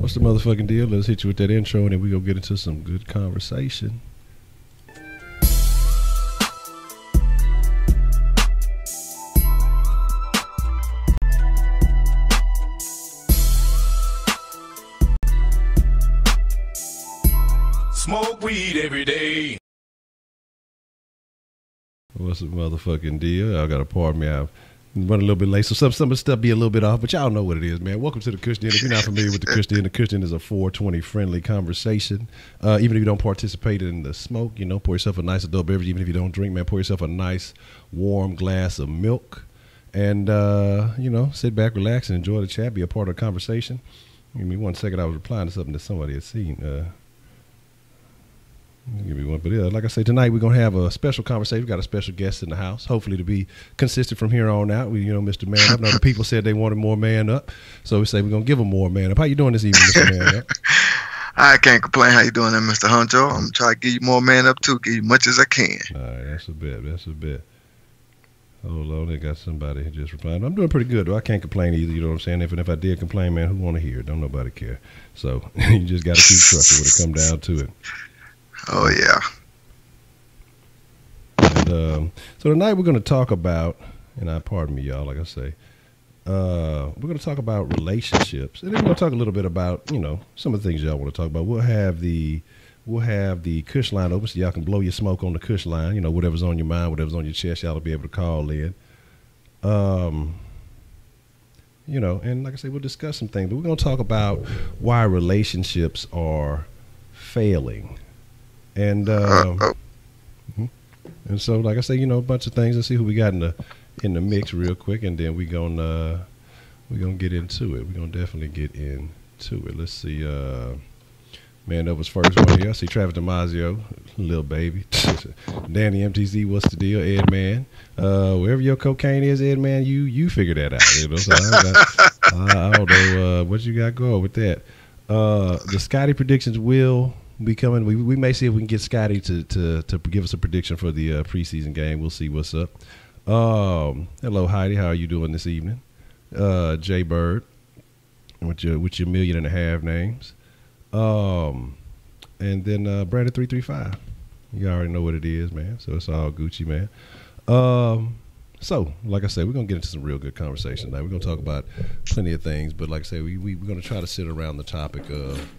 What's the motherfucking deal? Let's hit you with that intro and then we go get into some good conversation. Smoke weed every day. What's the motherfucking deal? I got to pardon me. I've run a little bit late, so some of the stuff be a little bit off, but y'all know what it is, man. Welcome to the Kush Den. If you're not familiar with the Kush Den is a 420 friendly conversation. Even if you don't participate in the smoke, you know, pour yourself a nice adult beverage. Even if you don't drink, man, pour yourself a nice warm glass of milk, and you know, sit back, relax, and enjoy the chat. Be a part of the conversation. Give me 1 second. I was replying to something that somebody had seen. Give me one, but yeah, like I say, tonight we're gonna have a special conversation. We got a special guest in the house, hopefully to be consistent from here on out. We, you know, Mr. Man Up. Now the people said they wanted more Man Up, so we say we're gonna give them more Man Up. How you doing this evening, Mr. Man Up? I can't complain. How you doing there, Mr. Honcho? I'm trying to give you more Man Up too, give you much as I can. All right, that's a bit. That's a bit. Hold on, they got somebody who just replied. I'm doing pretty good, though. I can't complain either. You know what I'm saying? If I did complain, man, who want to hear it? Don't nobody care. So you just got to keep trucking when it come down to it. Oh, yeah. And, so tonight we're going to talk about, and pardon me, y'all, like I say, we're going to talk about relationships. And then we're going to talk a little bit about, you know, some of the things y'all want to talk about. We'll have the Kush line open so y'all can blow your smoke on the Kush line. You know, whatever's on your mind, whatever's on your chest, y'all will be able to call in. You know, and like I say, we'll discuss some things. But we're going to talk about why relationships are failing. And and so, like I say, you know, a bunch of things. Let's see who we got in the mix real quick, and then we're gonna get into it. We're gonna definitely get into it. Let's see. Man, that was first one here. I see Travis Damasio, Lil Baby, Danny MTZ. What's the deal, Ed Man? Wherever your cocaine is, Ed Man, you figure that out. You know, so I don't know what you got going with that. The Scotty predictions will be coming. We may see if we can get Scotty to give us a prediction for the preseason game. We'll see what's up. Hello Heidi, how are you doing this evening? Jay Bird with your 1.5 million names. And then Brandon 335. You already know what it is, man. So it's all Gucci, man. So like I said, we're gonna get into some real good conversation tonight. We're gonna talk about plenty of things, but like I said, we're gonna try to sit around the topic of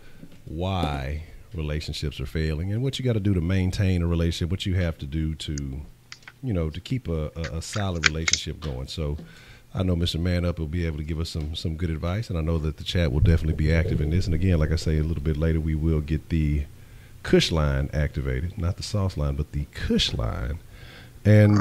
why relationships are failing and what you got to do to maintain a relationship, what you have to do to, you know, to keep a solid relationship going. So I know Mr. Man Up will be able to give us some good advice, and I know that the chat will definitely be active in this. And again, like I say, a little bit later, we will get the Kush line activated, not the sauce line, but the Kush line. And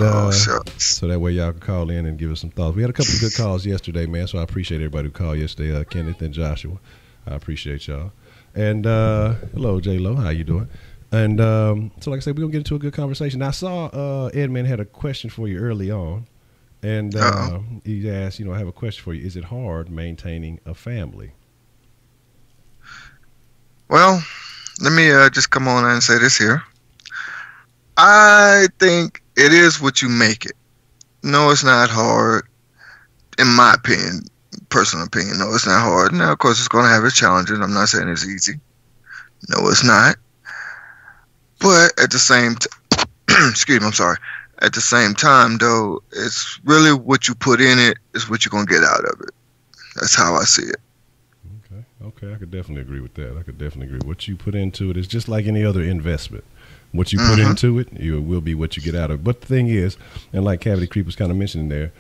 so that way y'all can call in and give us some thoughts. We had a couple of good calls yesterday, man, so I appreciate everybody who called yesterday, Kenneth and Joshua. I appreciate y'all. And hello, J-Lo. How you doing? And so like I said, we're going to get into a good conversation. Now, I saw Edman had a question for you early on. And he asked, you know, I have a question for you. Is it hard maintaining a family? Well, let me just come on and say this here. I think it is what you make it. No, it's not hard, in my opinion. Personal opinion. No, it's not hard. Now, of course, it's going to have its challenges. I'm not saying it's easy. No, it's not. But at the same excuse me, I'm sorry. At the same time, though, it's really what you put in it is what you're going to get out of it. That's how I see it. Okay. I could definitely agree with that. I could definitely agree. What you put into it is just like any other investment. What you put into it, it will be what you get out of it. But the thing is, and like Cavity Creep was kind of mentioning there,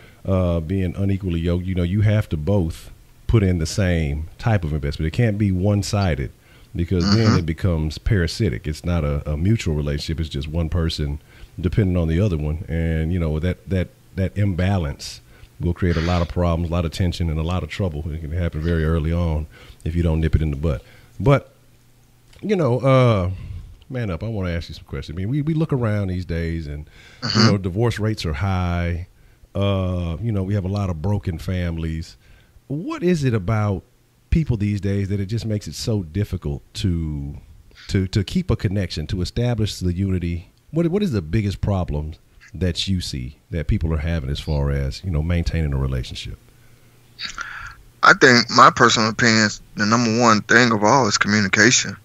being unequally yoked, you know, you have to both put in the same type of investment. It can't be one-sided because then it becomes parasitic. It's not a mutual relationship. It's just one person depending on the other one. And, you know, that imbalance will create a lot of problems, a lot of tension, and a lot of trouble. It can happen very early on if you don't nip it in the butt. But, you know, Man Up, I want to ask you some questions. I mean, we look around these days and, you know, divorce rates are high. You know, we have a lot of broken families. What is it about people these days that it just makes it so difficult to keep a connection, to establish the unity? What is the biggest problem that you see that people are having as far as, you know, maintaining a relationship? I think my personal opinion is the number one thing of all is communication.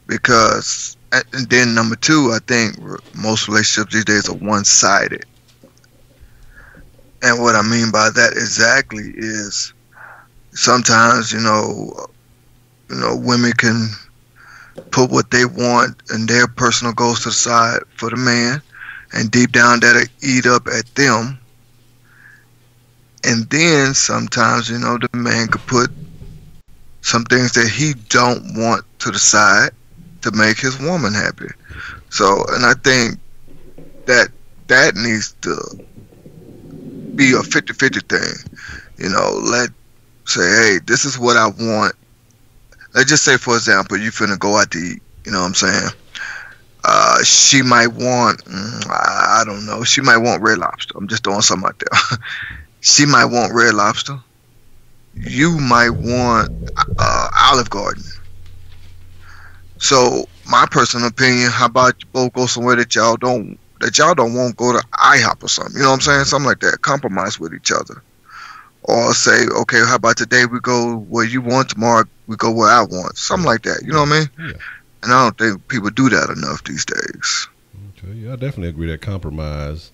Because, and then number two, I think most relationships these days are one-sided. And what I mean by that exactly is sometimes, women can put what they want and their personal goals to the side for the man, and deep down that'll eat up at them. And then sometimes, the man could put some things that he don't want to the side to make his woman happy. So, and I think that needs to be a 50-50 thing. Let's say, hey, this is what I want. Let's just say, for example, you finna go out to eat. You know what I'm saying? She might want, I don't know, she might want Red Lobster. I'm just throwing something out there. She might want Red Lobster. You might want Olive Garden. So, my personal opinion, how about you both go somewhere that y'all don't want, go to IHOP or something? You know what I'm saying? Something like that. Compromise with each other. Or say, okay, how about today we go where you want, tomorrow we go where I want. Something like that. You know what I mean? Yeah. And I don't think people do that enough these days. Okay, yeah, I definitely agree that compromise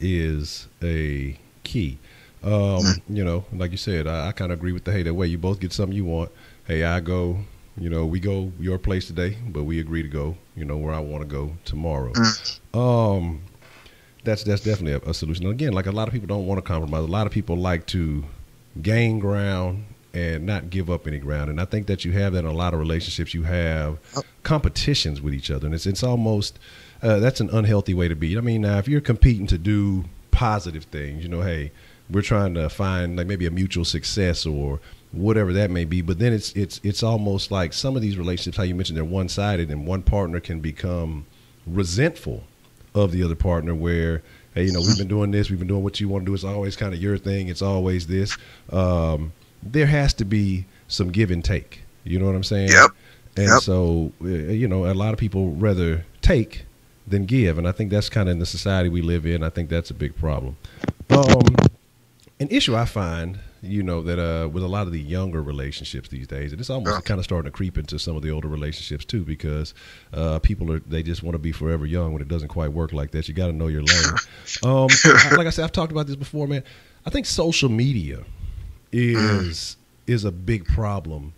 is a key. Like you said, I kind of agree with that way you both get something you want. Hey, I go, we go your place today, but we agree to go, where I want to go tomorrow. That's definitely a solution. And again, like a lot of people don't want to compromise. A lot of people like to gain ground and not give up any ground. And I think that you have that in a lot of relationships. You have competitions with each other, and it's almost that's an unhealthy way to be. I mean, now if you're competing to do positive things, hey, we're trying to find like maybe a mutual success or whatever that may be. But then it's almost like some of these relationships, how you mentioned, they're one-sided, and one partner can become resentful of the other partner, where, hey, we've been doing this, we've been doing what you want to do, it's always kind of your thing, it's always this. There has to be some give and take. You know what I'm saying? Yep. And so, a lot of people rather take than give, and I think that's kind of in the society we live in. I think that's a big problem. An issue I find, that with a lot of the younger relationships these days, and it's almost kind of starting to creep into some of the older relationships too, because people they just want to be forever young when it doesn't quite work like that. You got to know your lane. Like I said, I've talked about this before, man. I think social media is a big problem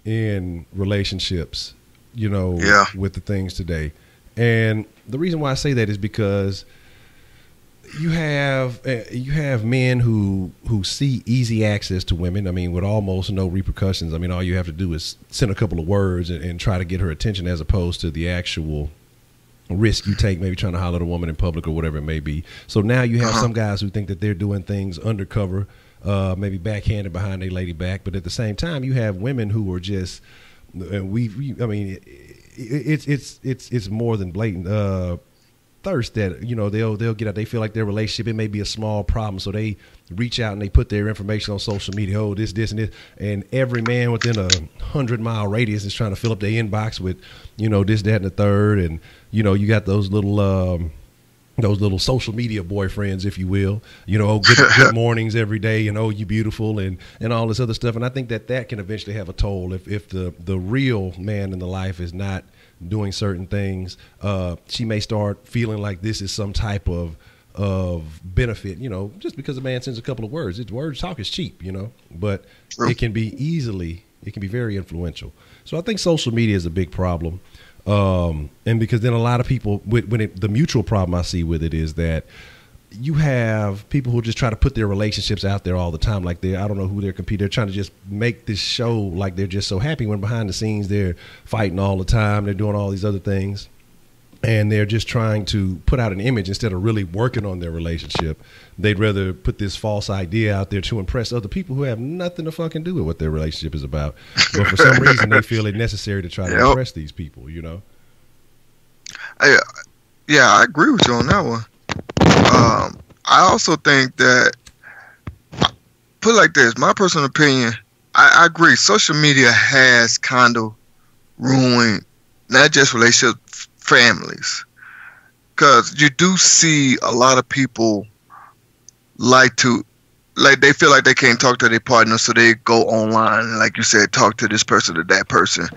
in relationships, with the things today. And the reason why I say that is because you have men who see easy access to women. I mean, with almost no repercussions. I mean, all you have to do is send a couple of words and try to get her attention, as opposed to the actual risk you take, maybe trying to holler at a woman in public or whatever it may be. So now you have some guys who think that they're doing things undercover, maybe backhanded behind their lady back. But at the same time, you have women who are just, it's more than blatant. Thirst that they'll get out. They feel like their relationship, it may be a small problem, so they reach out and they put their information on social media. Oh, this and this, and every man within 100-mile radius is trying to fill up their inbox with this, that, and the third. And you got those little social media boyfriends, if you will. Good mornings every day, you beautiful, and all this other stuff. And I think that can eventually have a toll if the real man in the life is not doing certain things. She may start feeling like this is some type of benefit, just because a man sends a couple of words. Word talk is cheap, but it can be very influential. So I think social media is a big problem. And because then a lot of people, the mutual problem I see with it is that you have people who just try to put their relationships out there all the time. Like I don't know who they're competing. They're trying to just make this show like they're just so happy, when behind the scenes they're fighting all the time. They're doing all these other things, and they're just trying to put out an image instead of really working on their relationship. They'd rather put this false idea out there to impress other people who have nothing to fucking do with what their relationship is about. But for some reason, they feel it necessary to try to impress these people, I agree with you on that one. I also think that, put it like this, my personal opinion, I agree. Social media has kind of ruined not just relationships, families. Because you do see a lot of people like to like they feel like they can't talk to their partner, so they go online and, like you said, talk to this person or that person.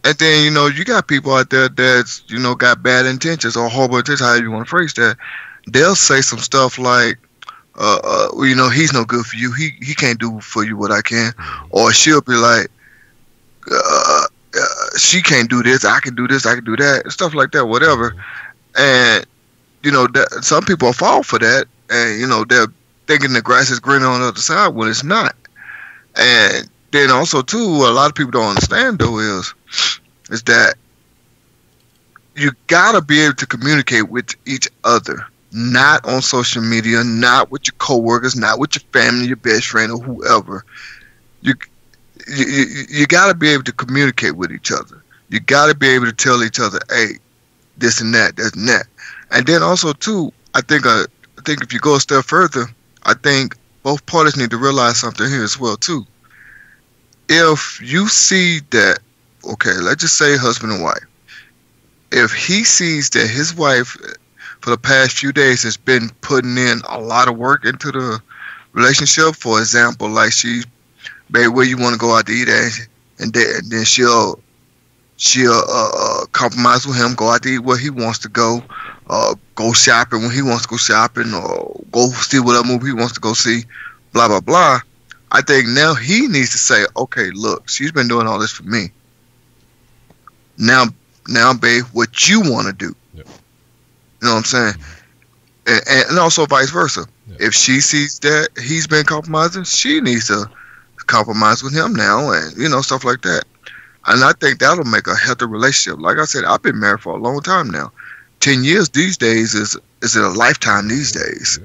And then, you got people out there that's, got bad intentions or horrible intentions, however you want to phrase that. They'll say some stuff like, he's no good for you. He can't do for you what I can. Or she'll be like, she can't do this. I can do this. I can do that. Stuff like that, whatever. And, some people fall for that. And, they're thinking the grass is greener on the other side when it's not. And then also, too, what a lot of people don't understand, though, is that you got to be able to communicate with each other. Not on social media, not with your coworkers, not with your family, your best friend, or whoever. You got to be able to communicate with each other. You got to be able to tell each other, hey, this and that, this and that. And then also, too, I think if you go a step further, I think both parties need to realize something here as well, too. If you see that, okay, let's just say husband and wife. If he sees that his wife, for the past few days, has been putting in a lot of work into the relationship, for example, like she's, babe, where you want to go out to eat at, and then she'll compromise with him, go out to eat where he wants to go shopping when he wants to go shopping, or go see whatever movie he wants to go see, blah, blah, blah. I think now he needs to say, okay, look, she's been doing all this for me. Now, babe, what you want to do. Yep. You know what I'm saying? And also vice versa. Yep. If she sees that he's been compromising, she needs to compromise with him now, and, stuff like that. And I think that'll make a healthy relationship. Like I said, I've been married for a long time now. 10 years these days is a lifetime these days.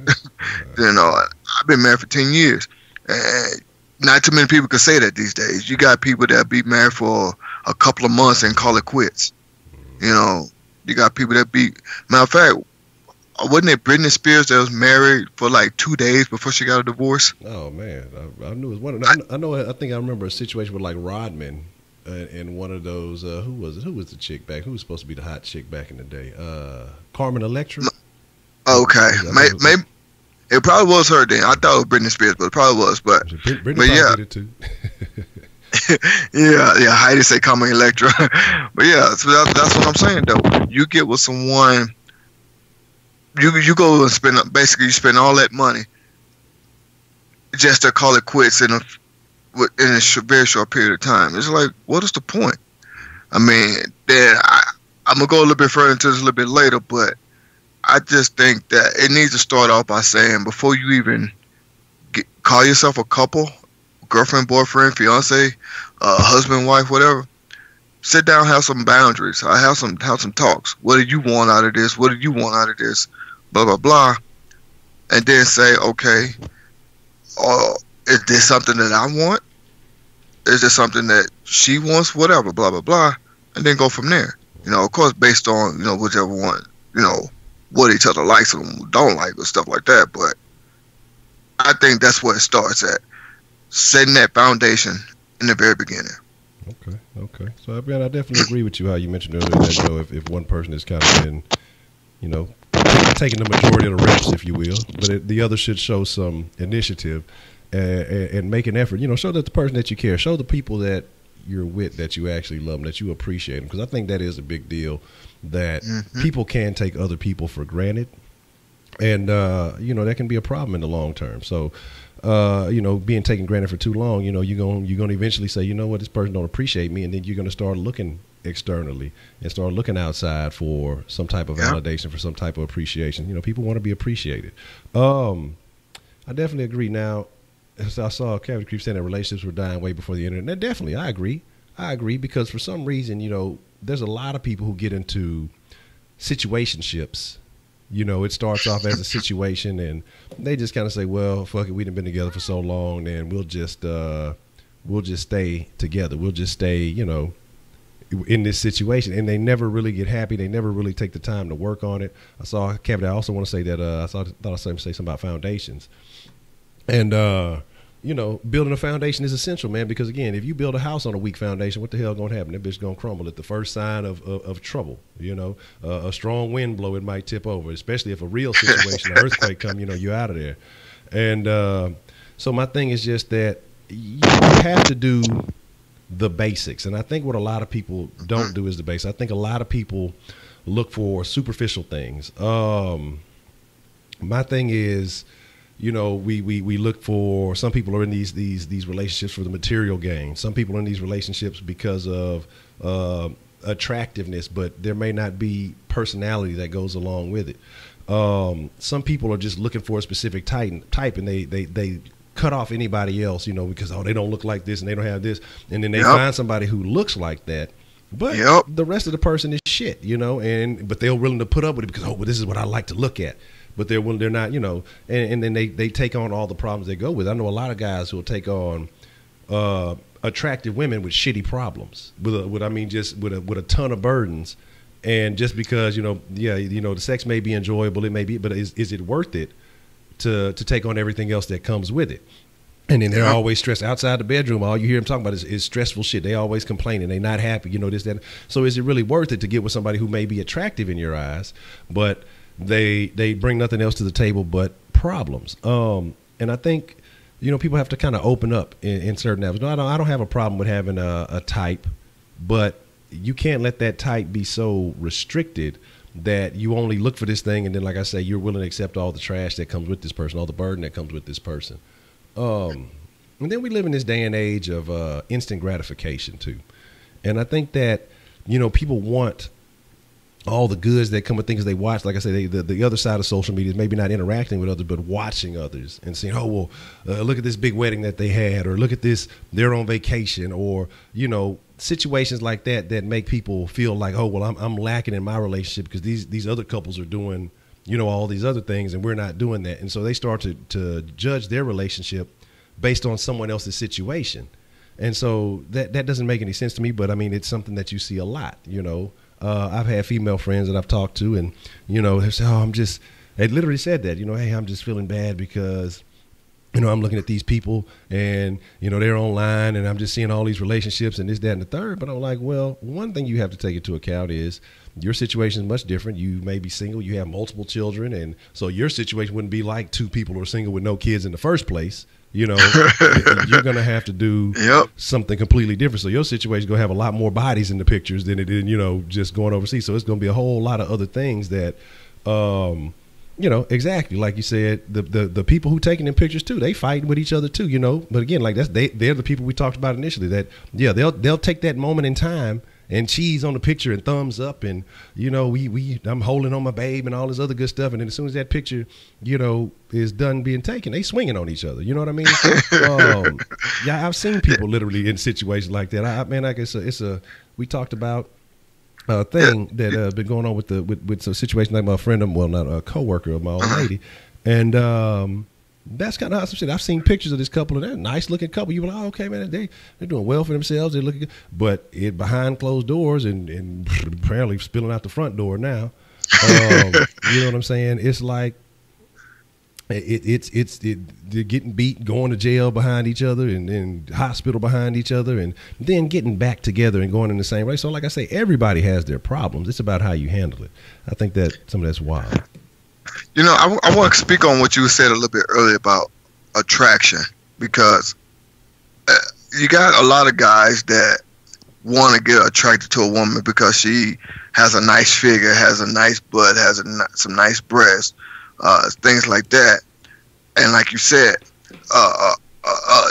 Yeah. I've been married for 10 years. And not too many people can say that these days. You got people that be married for a couple of months and call it quits. You got people that be, matter of fact, wasn't it Britney Spears that was married for like 2 days before she got a divorce? Oh man, I knew it was one. I think I remember a situation with like Rodman and one of those. Who was it? Who was the chick back? Who was supposed to be the hot chick back in the day? Carmen Electra. Okay, maybe it probably was her then. I thought it was Britney Spears, but it probably was. But Britney did it too. yeah. Heidi say Carmen Electra, but yeah, so that's what I'm saying though. You get with someone. You go and spend all that money just to call it quits in a very short period of time. It's like, what is the point? I mean, then I'm gonna go a little bit further into this a little bit later, but I just think that it needs to start off by saying, before you even call yourself a couple, girlfriend, boyfriend, fiance, husband, wife, whatever, sit down, have some boundaries. Have some talks. What do you want out of this? What do you want out of this? Blah, blah, blah. And then say, okay, is this something that I want? Is this something that she wants? Whatever, blah, blah, blah. And then go from there. Of course, based on, whichever one, what each other likes and don't like or stuff like that. But I think that's where it starts at. Setting that foundation in the very beginning. Okay. So, I definitely agree with you how you mentioned earlier that, if one person has kind of been, taking the majority of the reps, if you will, but the other should show some initiative and make an effort. Show that the person that you care, show the people that you're with that you actually love them, that you appreciate them, because I think that is a big deal, that people can take other people for granted, and that can be a problem in the long term. So being taken granted for too long, you're gonna eventually say, you know what, this person don't appreciate me, and then you're gonna start looking externally and start looking outside for some type of validation, for some type of appreciation. People want to be appreciated. I definitely agree. Now, as I saw Kevin Creep saying that relationships were dying way before the internet. Now, definitely, I agree, because for some reason, there's a lot of people who get into situationships. It starts off as a situation, and they just kind of say, well, fuck it, we done been together for so long, and we'll just stay together. We'll just stay, in this situation, and they never really get happy. They never really take the time to work on it. I saw Kevin. I also want to say that I thought I was going to say something about foundations, and building a foundation is essential, man. Because again, if you build a house on a weak foundation, what the hell going to happen? That bitch going to crumble at the first sign of trouble. A strong wind blow, it might tip over. Especially if a real situation, an earthquake come, you're out of there. And So my thing is just that you have to do the basics. And I think what a lot of people don't do is the basics. I think a lot of people look for superficial things. My thing is, you know, we look for, some people are in these relationships for the material gain. Some people are in these relationships because of attractiveness, but there may not be personality that goes along with it. Some people are just looking for a specific type, and they cut off anybody else, you know, because they don't look like this and they don't have this, and then they find somebody who looks like that, but the rest of the person is shit, you know, but they're willing to put up with it because well, this is what I like to look at, but they're not, you know, and then they take on all the problems they go with. I know a lot of guys who will take on attractive women with shitty problems, with a ton of burdens, and just because, you know, the sex may be enjoyable, it may be, but is it worth it to take on everything else that comes with it? And then they're always stressed outside the bedroom. All you hear them talking about is stressful shit. They always complaining. They not happy, you know, this, that. So is it really worth it to get with somebody who may be attractive in your eyes, but they bring nothing else to the table but problems? And I think, you know, people have to kind of open up in certain areas. No, I don't have a problem with having a type, but you can't let that type be so restricted that you only look for this thing, and then, like I say, you're willing to accept all the trash that comes with this person, all the burden that comes with this person. And then we live in this day and age of instant gratification too, and I think that, you know, people want all the goods that come with things they watch. Like I say, the other side of social media is maybe not interacting with others, but watching others and saying, look at this big wedding that they had, or look at this, they're on vacation, or, you know, situations like that make people feel like, I'm lacking in my relationship because these other couples are doing, you know, all these other things and we're not doing that. And so they start to judge their relationship based on someone else's situation. And so that doesn't make any sense to me, but I mean, it's something that you see a lot, you know. I've had female friends that I've talked to, and, you know, they say, they literally said that, you know, hey, I'm just feeling bad because, you know, I'm looking at these people and, you know, they're online and I'm just seeing all these relationships and this, that, and the third. But I'm like, well, one thing you have to take into account is your situation is much different. You may be single, you have multiple children, and so your situation wouldn't be like two people who are single with no kids in the first place. You know, you're going to have to do something completely different. So your situation is going to have a lot more bodies in the pictures than it did, you know, just going overseas. So it's going to be a whole lot of other things that, you know, exactly like you said, the people who taking them pictures too, they fighting with each other too, you know. But again, like they're the people we talked about initially. That they'll take that moment in time and cheese on the picture and thumbs up, and, you know, I'm holding on my babe and all this other good stuff, and then as soon as that picture, you know, is done being taken, they swinging on each other. You know what I mean? Yeah, I've seen people literally in situations like that. I mean, like we talked about a thing that been going on with some situation like my friend, not a coworker of my old lady, and that's kind of how some shit. I've seen pictures of this couple, and they're a nice looking couple. You were like, oh, okay, man, they're doing well for themselves. They're looking good. But it behind closed doors and apparently spilling out the front door now. You know what I'm saying? It's like they're getting beat, going to jail behind each other, and then hospital behind each other, and then getting back together and going in the same way. So, like I say, everybody has their problems. It's about how you handle it. I think that some of that's wild. You know, I want to speak on what you said a little bit earlier about attraction, because you got a lot of guys that want to get attracted to a woman because she has a nice figure, has a nice butt, has some nice breasts, things like that. And like you said,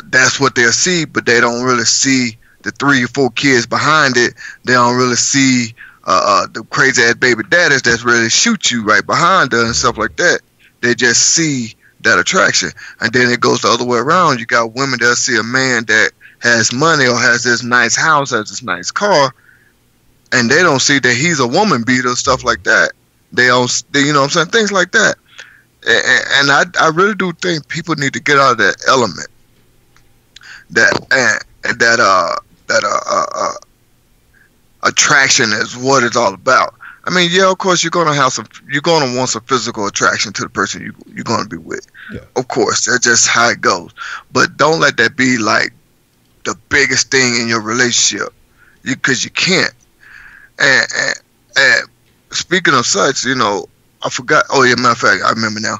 that's what they'll see, but they don't really see the 3 or 4 kids behind it. They don't really see the crazy ass baby daddies that's ready to shoot you right behind her and stuff like that. They just see that attraction. And then it goes the other way around. You got women that see a man that has money or has this nice house, has this nice car, and they don't see that he's a woman beater, stuff like that. They you know what I'm saying? Things like that. And I really do think people need to get out of that element. That attraction is what it's all about. I mean, yeah, of course you're gonna want some physical attraction to the person you're gonna be with. Yeah. Of course, that's just how it goes. But don't let that be like the biggest thing in your relationship, because you can't. And speaking of such, you know, I forgot. Oh yeah, matter of fact, I remember now.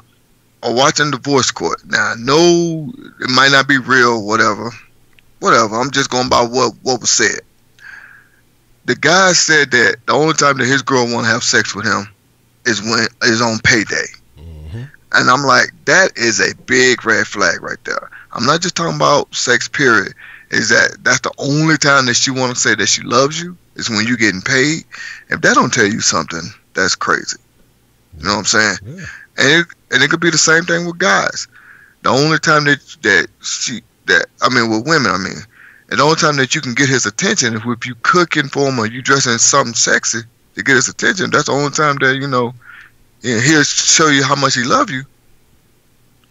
or watching divorce court. Now I know it might not be real, whatever. I'm just going by what was said. The guy said that the only time that his girl want to have sex with him is when is on payday. Mm-hmm. And I'm like, that is a big red flag right there. I'm not just talking about sex, period. Is that's the only time that she want to say that she loves you is when you getting paid. If that don't tell you something, that's crazy. You know what I'm saying? Yeah. And it could be the same thing with guys. The only time with women, and the only time that you can get his attention is if you cooking for him or you dressing something sexy to get his attention. That's the only time that he'll show you how much he love you.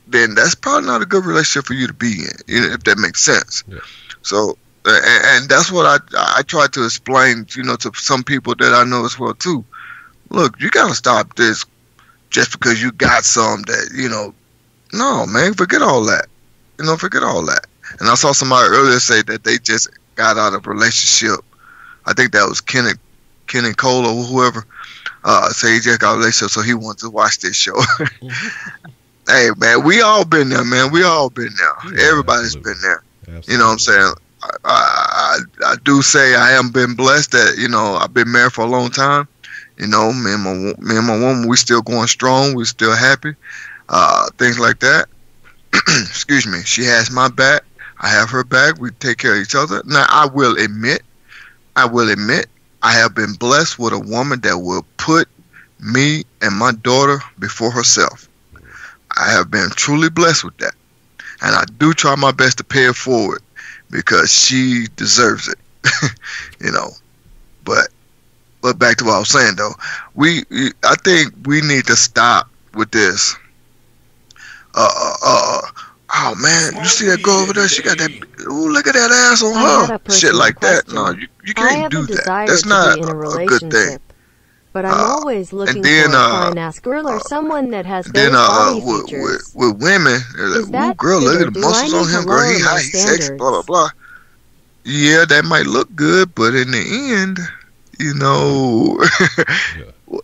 Then that's probably not a good relationship for you to be in, if that makes sense. Yeah. So, and that's what I try to explain, to some people that I know as well too. Look, you gotta stop this just because you got some that no, man, forget all that. Forget all that. And I saw somebody earlier say that they just got out of a relationship. I think that was Ken and Cole or whoever. Say he just got a relationship, so he wanted to watch this show. Mm-hmm. Hey, man, we all been there, man. We all been there. Yeah, Everybody's absolutely. been there. Absolutely. You know what I'm saying? I do say I am been blessed that, I've been married for a long time. Me and my woman, we still going strong. We're still happy. Things like that. Excuse me. She has my back. I have her back. We take care of each other. Now, I will admit, I have been blessed with a woman that will put me and my daughter before herself. I have been truly blessed with that. And I do try my best to pay it forward because she deserves it. But back to what I was saying though, I think we need to stop with this. Oh man, you see that girl over there? She got that. Ooh, look at that ass on her. Shit like that. No, you can't do that. That's not a good thing. But I'm always looking for a fine-ass girl or someone that has those body features. With women, ooh, girl, look at the muscles on him, girl. He high, he sexy, blah, blah, blah. Yeah, that might look good, but in the end,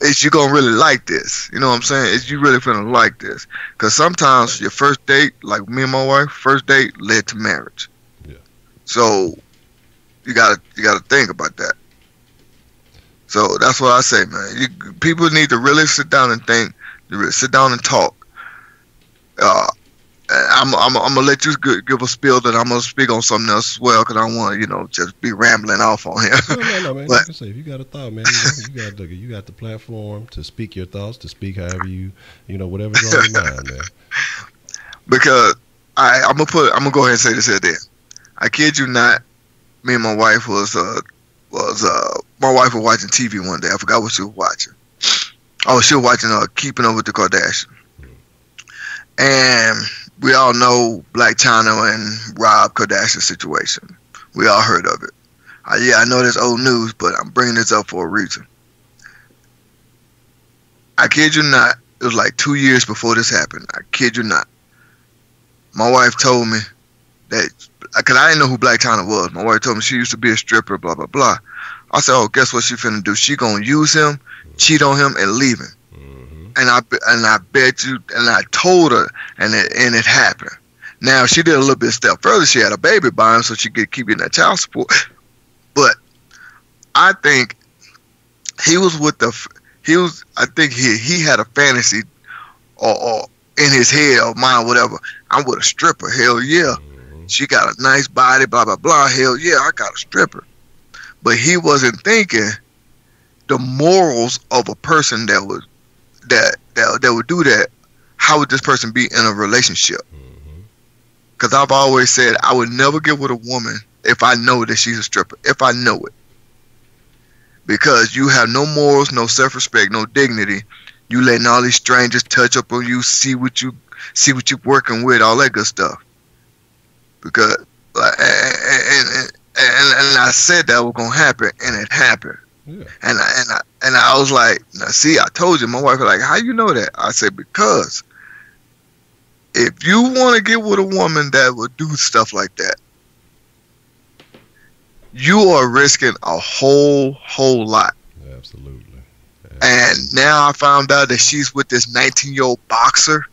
is you gonna really like this? You know what I'm saying? Is you really gonna like this? Because sometimes your first date, like me and my wife, first date led to marriage. Yeah. So you gotta think about that. So that's what I say, man. People need to really sit down and think, sit down and talk. I'm gonna let you give a spiel, that I'm gonna speak on something else as well, because I don't want to, just be rambling off on here. No, man. Like I say, if you got a thought, man, you got the platform to speak your thoughts, to speak however whatever's on your mind, man. Because I'm gonna go ahead and say this here. Then I kid you not, me and my wife my wife was watching TV one day. I forgot what she was watching. Oh, she was watching Keeping Up with the Kardashians. And we all know Black China and Rob Kardashian situation. We all heard of it. I know that's old news, but I'm bringing this up for a reason. I kid you not, it was like 2 years before this happened. I kid you not. My wife told me that, because I didn't know who Black China was. My wife told me she used to be a stripper, blah, blah, blah. I said, oh, guess what she finna do? She gonna use him, cheat on him, and leave him. Mm-hmm. And I bet you, and I told her, and it happened. Now, she did a little bit step further. She had a baby by him so she could keep getting that child support. But I think he had a fantasy or in his head or mind, whatever. I'm with a stripper. Hell yeah. Mm-hmm. She got a nice body, blah, blah, blah. Hell yeah, I got a stripper. But he wasn't thinking the morals of a person that would do that. How would this person be in a relationship? Because I've always said I would never get with a woman if I know that she's a stripper. If I know it, because you have no morals, no self-respect, no dignity. You letting all these strangers touch up on you, see what you're working with, all that good stuff. Because and I said that was gonna happen, and it happened. Yeah. And I was like, now see, I told you. My wife was like, how you know that? I said, because if you want to get with a woman that would do stuff like that, you are risking a whole lot. Absolutely. And now I found out that she's with this 19-year-old boxer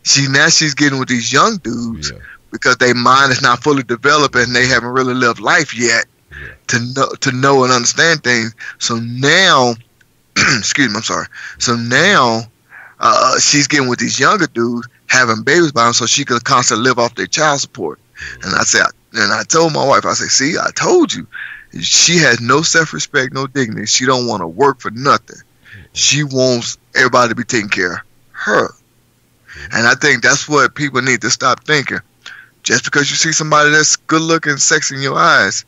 she's getting with these young dudes because their mind is not fully developed and they haven't really lived life yet to know and understand things. So now, excuse me, I'm sorry. So now she's getting with these younger dudes, having babies by them, so she could constantly live off their child support. And I told my wife, I said, see, I told you, she has no self-respect, no dignity. She don't want to work for nothing. She wants everybody to be taking care of her. And I think that's what people need to stop thinking. Just because you see somebody that's good looking, sexy in your eyes,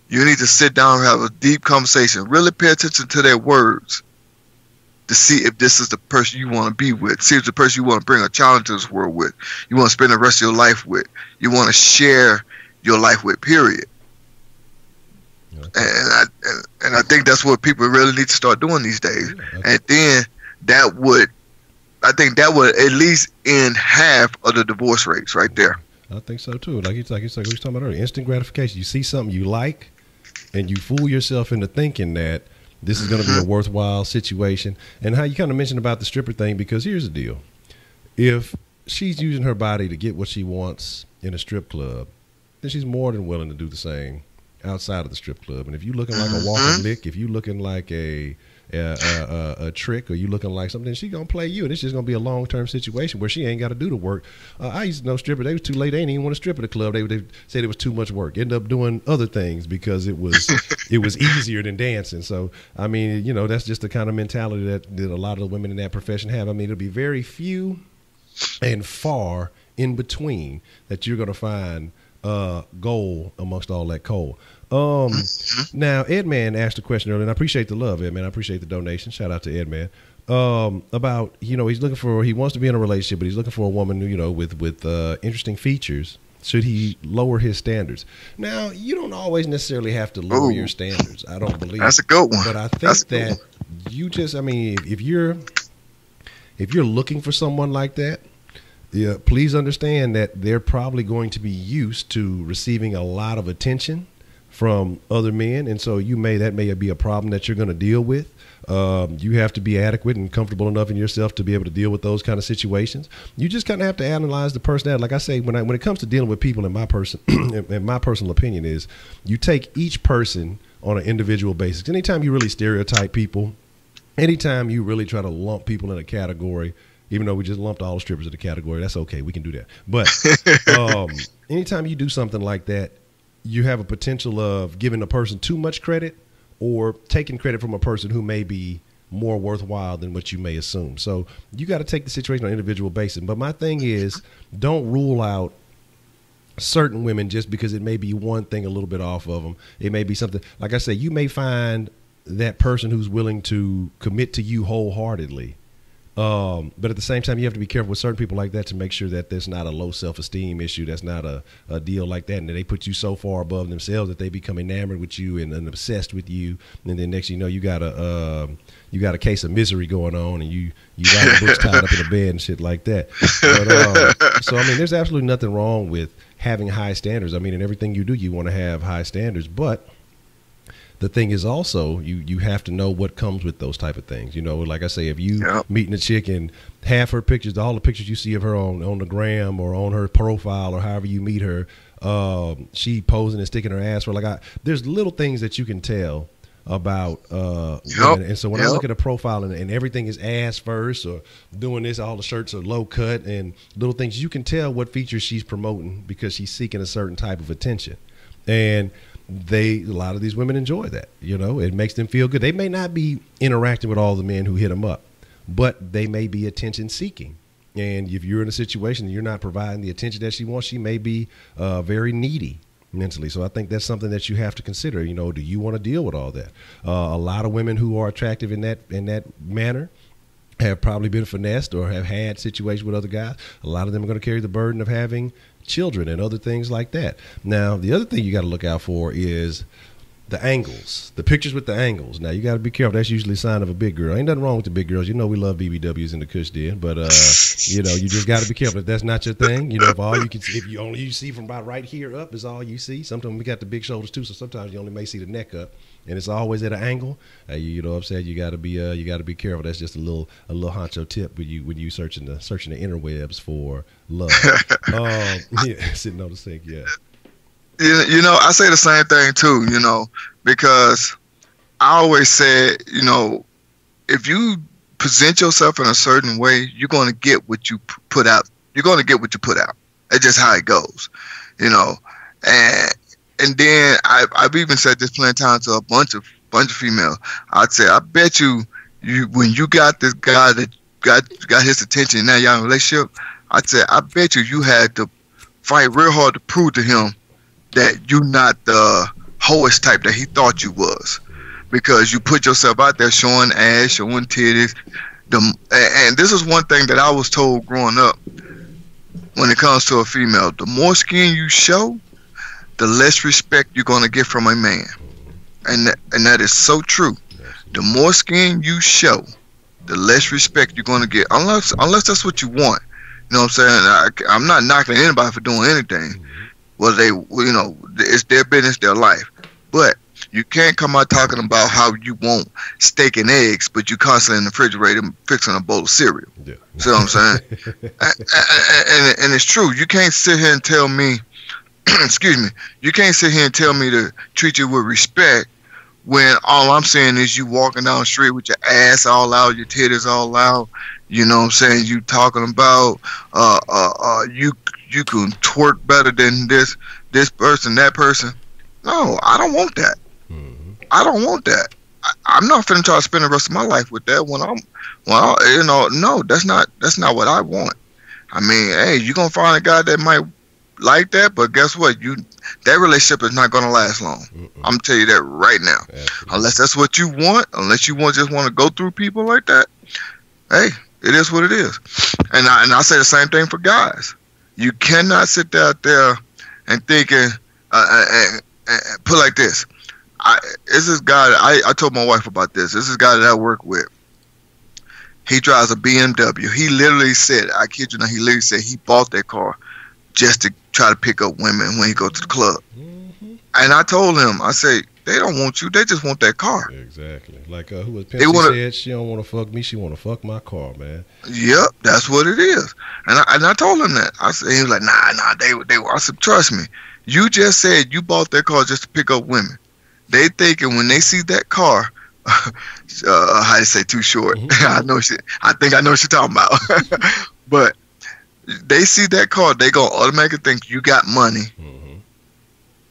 you need to sit down and have a deep conversation. Really pay attention to their words to see if this is the person you want to be with. See if the person you want to bring a child into this world with. You want to spend the rest of your life with. You want to share your life with, period. And I think that's what people really need to start doing these days. And then that would at least end half of the divorce rates right there. I think so too. Like you we were talking about earlier, instant gratification. You see something you like, and you fool yourself into thinking that this is going to be a worthwhile situation. And how you kind of mentioned about the stripper thing, because here's the deal: if she's using her body to get what she wants in a strip club, then she's more than willing to do the same outside of the strip club. And if you looking like a walking lick, if you looking like a trick, or you looking like something, she's gonna play you, and it's just gonna be a long-term situation where she ain't got to do the work. I used to know strippers, they was too late, they didn't even want to strip at the club. They said it was too much work, end up doing other things because it was easier than dancing. So I mean, that's just the kind of mentality that a lot of the women in that profession have. I mean, it'll be very few and far in between that you're gonna find gold amongst all that coal. Now Edman asked a question earlier, and I appreciate the love, Edman. I appreciate the donation. Shout out to Edman. About he wants to be in a relationship, but he's looking for a woman with interesting features. Should he lower his standards? Now, you don't always necessarily have to lower your standards. I don't believe that's a good one. But I think that you just, if you're looking for someone like that, yeah, please understand that they're probably going to be used to receiving a lot of attention from other men, and so that may be a problem that you're going to deal with. You have to be adequate and comfortable enough in yourself to be able to deal with those kind of situations. You just kind of have to analyze the personality. Like I say, when it comes to dealing with people, in my personal opinion is, you take each person on an individual basis. Anytime you really stereotype people, anytime you really try to lump people in a category, even though we just lumped all strippers in the category, that's okay. We can do that. But anytime you do something like that, you have a potential of giving a person too much credit or taking credit from a person who may be more worthwhile than what you may assume. So you got to take the situation on an individual basis. But my thing is, don't rule out certain women just because it may be one thing a little bit off of them. It may be something, like I say, you may find that person who's willing to commit to you wholeheartedly. But at the same time, you have to be careful with certain people like that to make sure that there's not a low self-esteem issue. That's not a deal like that. And that they put you so far above themselves that they become enamored with you and obsessed with you. And then next, you got a case of misery going on, and you got books tied up in the bed and shit like that. But, so, I mean, there's absolutely nothing wrong with having high standards. I mean, in everything you do, you want to have high standards, but the thing is also you have to know what comes with those type of things. Like I say, if you meeting a chick and half her pictures, all the pictures you see of her on the gram or on her profile or however you meet her, she posing and sticking her ass for, there's little things that you can tell about women. And so when I look at a profile and everything is ass first or doing this, all the shirts are low cut and little things, you can tell what features she's promoting because she's seeking a certain type of attention. And a lot of these women enjoy that. It makes them feel good. They may not be interacting with all the men who hit them up, but they may be attention seeking. And if you're in a situation and you're not providing the attention that she wants, she may be very needy mentally. So I think that's something that you have to consider. Do you want to deal with all that? A lot of women who are attractive in that manner have probably been finessed or have had situations with other guys. A lot of them are going to carry the burden of having children and other things like that. Now, the other thing you got to look out for is the angles, the pictures with the angles. Now you got to be careful. That's usually a sign of a big girl. Ain't nothing wrong with the big girls. You know we love BBWs in the Kush den, but you know you just got to be careful. If that's not your thing, you know, if you only see from about right here up is all you see. Sometimes we got the big shoulders too, so sometimes you only may see the neck up, and it's always at an angle. You know what I'm saying? You got to be careful. That's just a little honcho tip when you searching the interwebs for love. Yeah, sitting on the sink. Yeah. You know, I say the same thing too, you know, because I always said, you know, if you present yourself in a certain way, you're going to get what you put out. You're going to get what you put out. That's just how it goes, you know. And then I've even said this plenty of times to a bunch of females. I'd say, I bet you when you got this guy that got his attention and now y'all in a relationship, I'd say, I bet you had to fight real hard to prove to him that you're not the hoest type that he thought you was, because you put yourself out there showing ass, showing titties. And this is one thing that I was told growing up when it comes to a female: the more skin you show, the less respect you're going to get from a man. And that is so true. The more skin you show, the less respect you're going to get, unless that's what you want. You know what I'm saying? I'm not knocking anybody for doing anything. Well, you know, it's their business, their life. But you can't come out talking about how you want steak and eggs, but you constantly in the refrigerator fixing a bowl of cereal. Yeah. See what I'm saying? and it's true. You can't sit here and tell me, excuse me, you can't sit here and tell me to treat you with respect when all I'm saying is you walking down the street with your ass all out, your titties all out. You know what I'm saying? You talking about you can twerk better than this person, that person. No, I don't want that. Mm-hmm. I don't want that. I'm not finna try to spend the rest of my life with that. You know, no, that's not what I want. I mean, hey, you gonna find a guy that might like that, but guess what? That relationship is not gonna last long. I'm tell you that right now. Absolutely. Unless that's what you want, unless you just want to go through people like that. Hey, it is what it is. And I say the same thing for guys. You cannot sit out there and thinking, and put like this. This is guy. I told my wife about this. This is a guy that I work with. He drives a BMW. He literally said, I kid you not, he literally said he bought that car just to try to pick up women when he go to the club. Mm-hmm. And I told him, I say, they don't want you. They just want that car. Exactly. Like who was Pimp? She said she don't want to fuck me. She want to fuck my car, man. Yep, that's what it is. And I told him that. I said, he was like, nah. They. I said, trust me. You just said you bought that car just to pick up women. They thinking when they see that car, how to say too short. Mm-hmm. I think I know what you're talking about. But they see that car, they gonna automatically think you got money. Mm-hmm.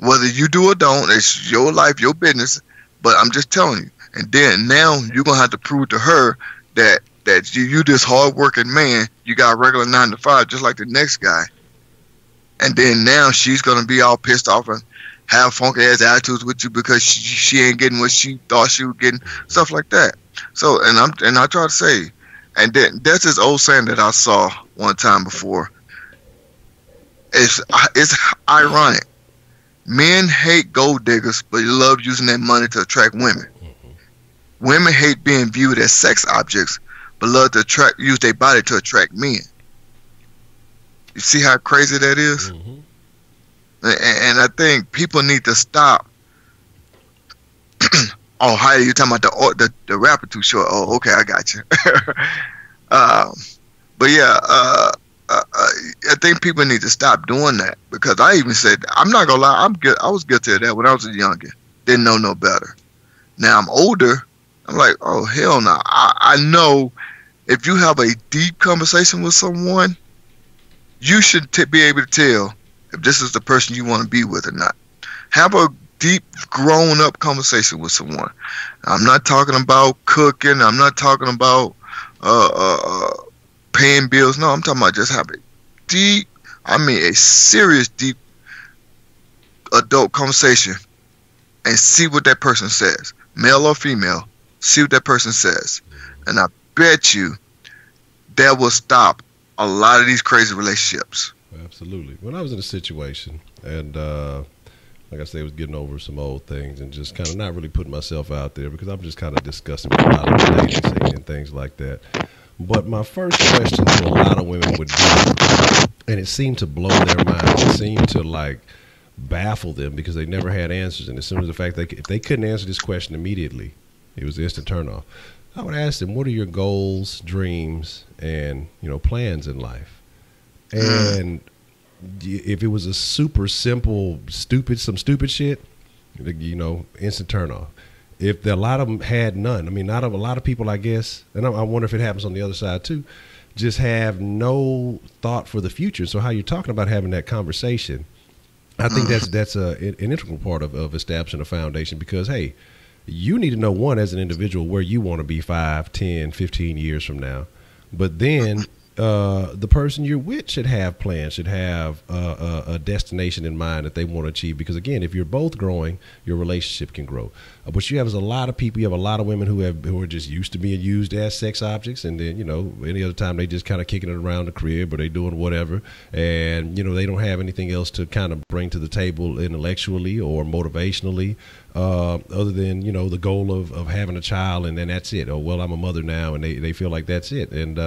Whether you do or don't, it's your life, your business. But I'm just telling you. And then now you're gonna have to prove to her that you this hard-working man, you got a regular 9 to 5 just like the next guy. And then now she's gonna be all pissed off and have funky ass attitudes with you because she ain't getting what she thought she was getting, stuff like that. So and I try to say, and then that's this old saying that I saw one time before. It's ironic. Men hate gold diggers, but love using that money to attract women. Mm-hmm. Women hate being viewed as sex objects, but love to use their body to attract men. You see how crazy that is? Mm-hmm. And I think people need to stop. Oh, hi, you talking about the rapper too short? Oh, okay, I got you. But yeah, I think people need to stop doing that, because I even said, I'm not gonna lie, I was guilty of that when I was younger. Didn't know no better. Now I'm older. I'm like, oh hell no. I know if you have a deep conversation with someone, you should be able to tell if this is the person you want to be with or not. Have a deep, grown-up conversation with someone. I'm not talking about cooking. I'm not talking about paying bills. No, I'm talking about just having a serious, deep adult conversation and see what that person says. Male or female, see what that person says. And I bet you that will stop a lot of these crazy relationships. Absolutely. When I was in a situation and like I say, was getting over some old things and just kind of not really putting myself out there because I'm just kind of disgusted with a lot of the dating scene and things like that. But my first question to a lot of women would be, and it seemed to blow their minds, it seemed to like baffle them because they never had answers. And as soon as the fact if they couldn't answer this question immediately, it was an instant turnoff. I would ask them, what are your goals, dreams, and plans in life? And if it was a super simple, some stupid shit, instant turn off. If a lot of them had none, I mean, not a lot of people, I guess, and I wonder if it happens on the other side too, just have no thought for the future. So how you're talking about having that conversation, I think that's an integral part of establishing a foundation because, hey, you need to know, one, as an individual, where you want to be 5, 10, 15 years from now. But then the person you're with should have plans, should have a destination in mind that they want to achieve. Because again, if you're both growing, your relationship can grow. What you have is a lot of people. You have a lot of women who are just used to being used as sex objects, and then any other time they just kind of kicking it around the crib or they doing whatever, and they don't have anything else to kind of bring to the table intellectually or motivationally, other than the goal of having a child, and then that's it. Oh well, I'm a mother now, and they feel like that's it. And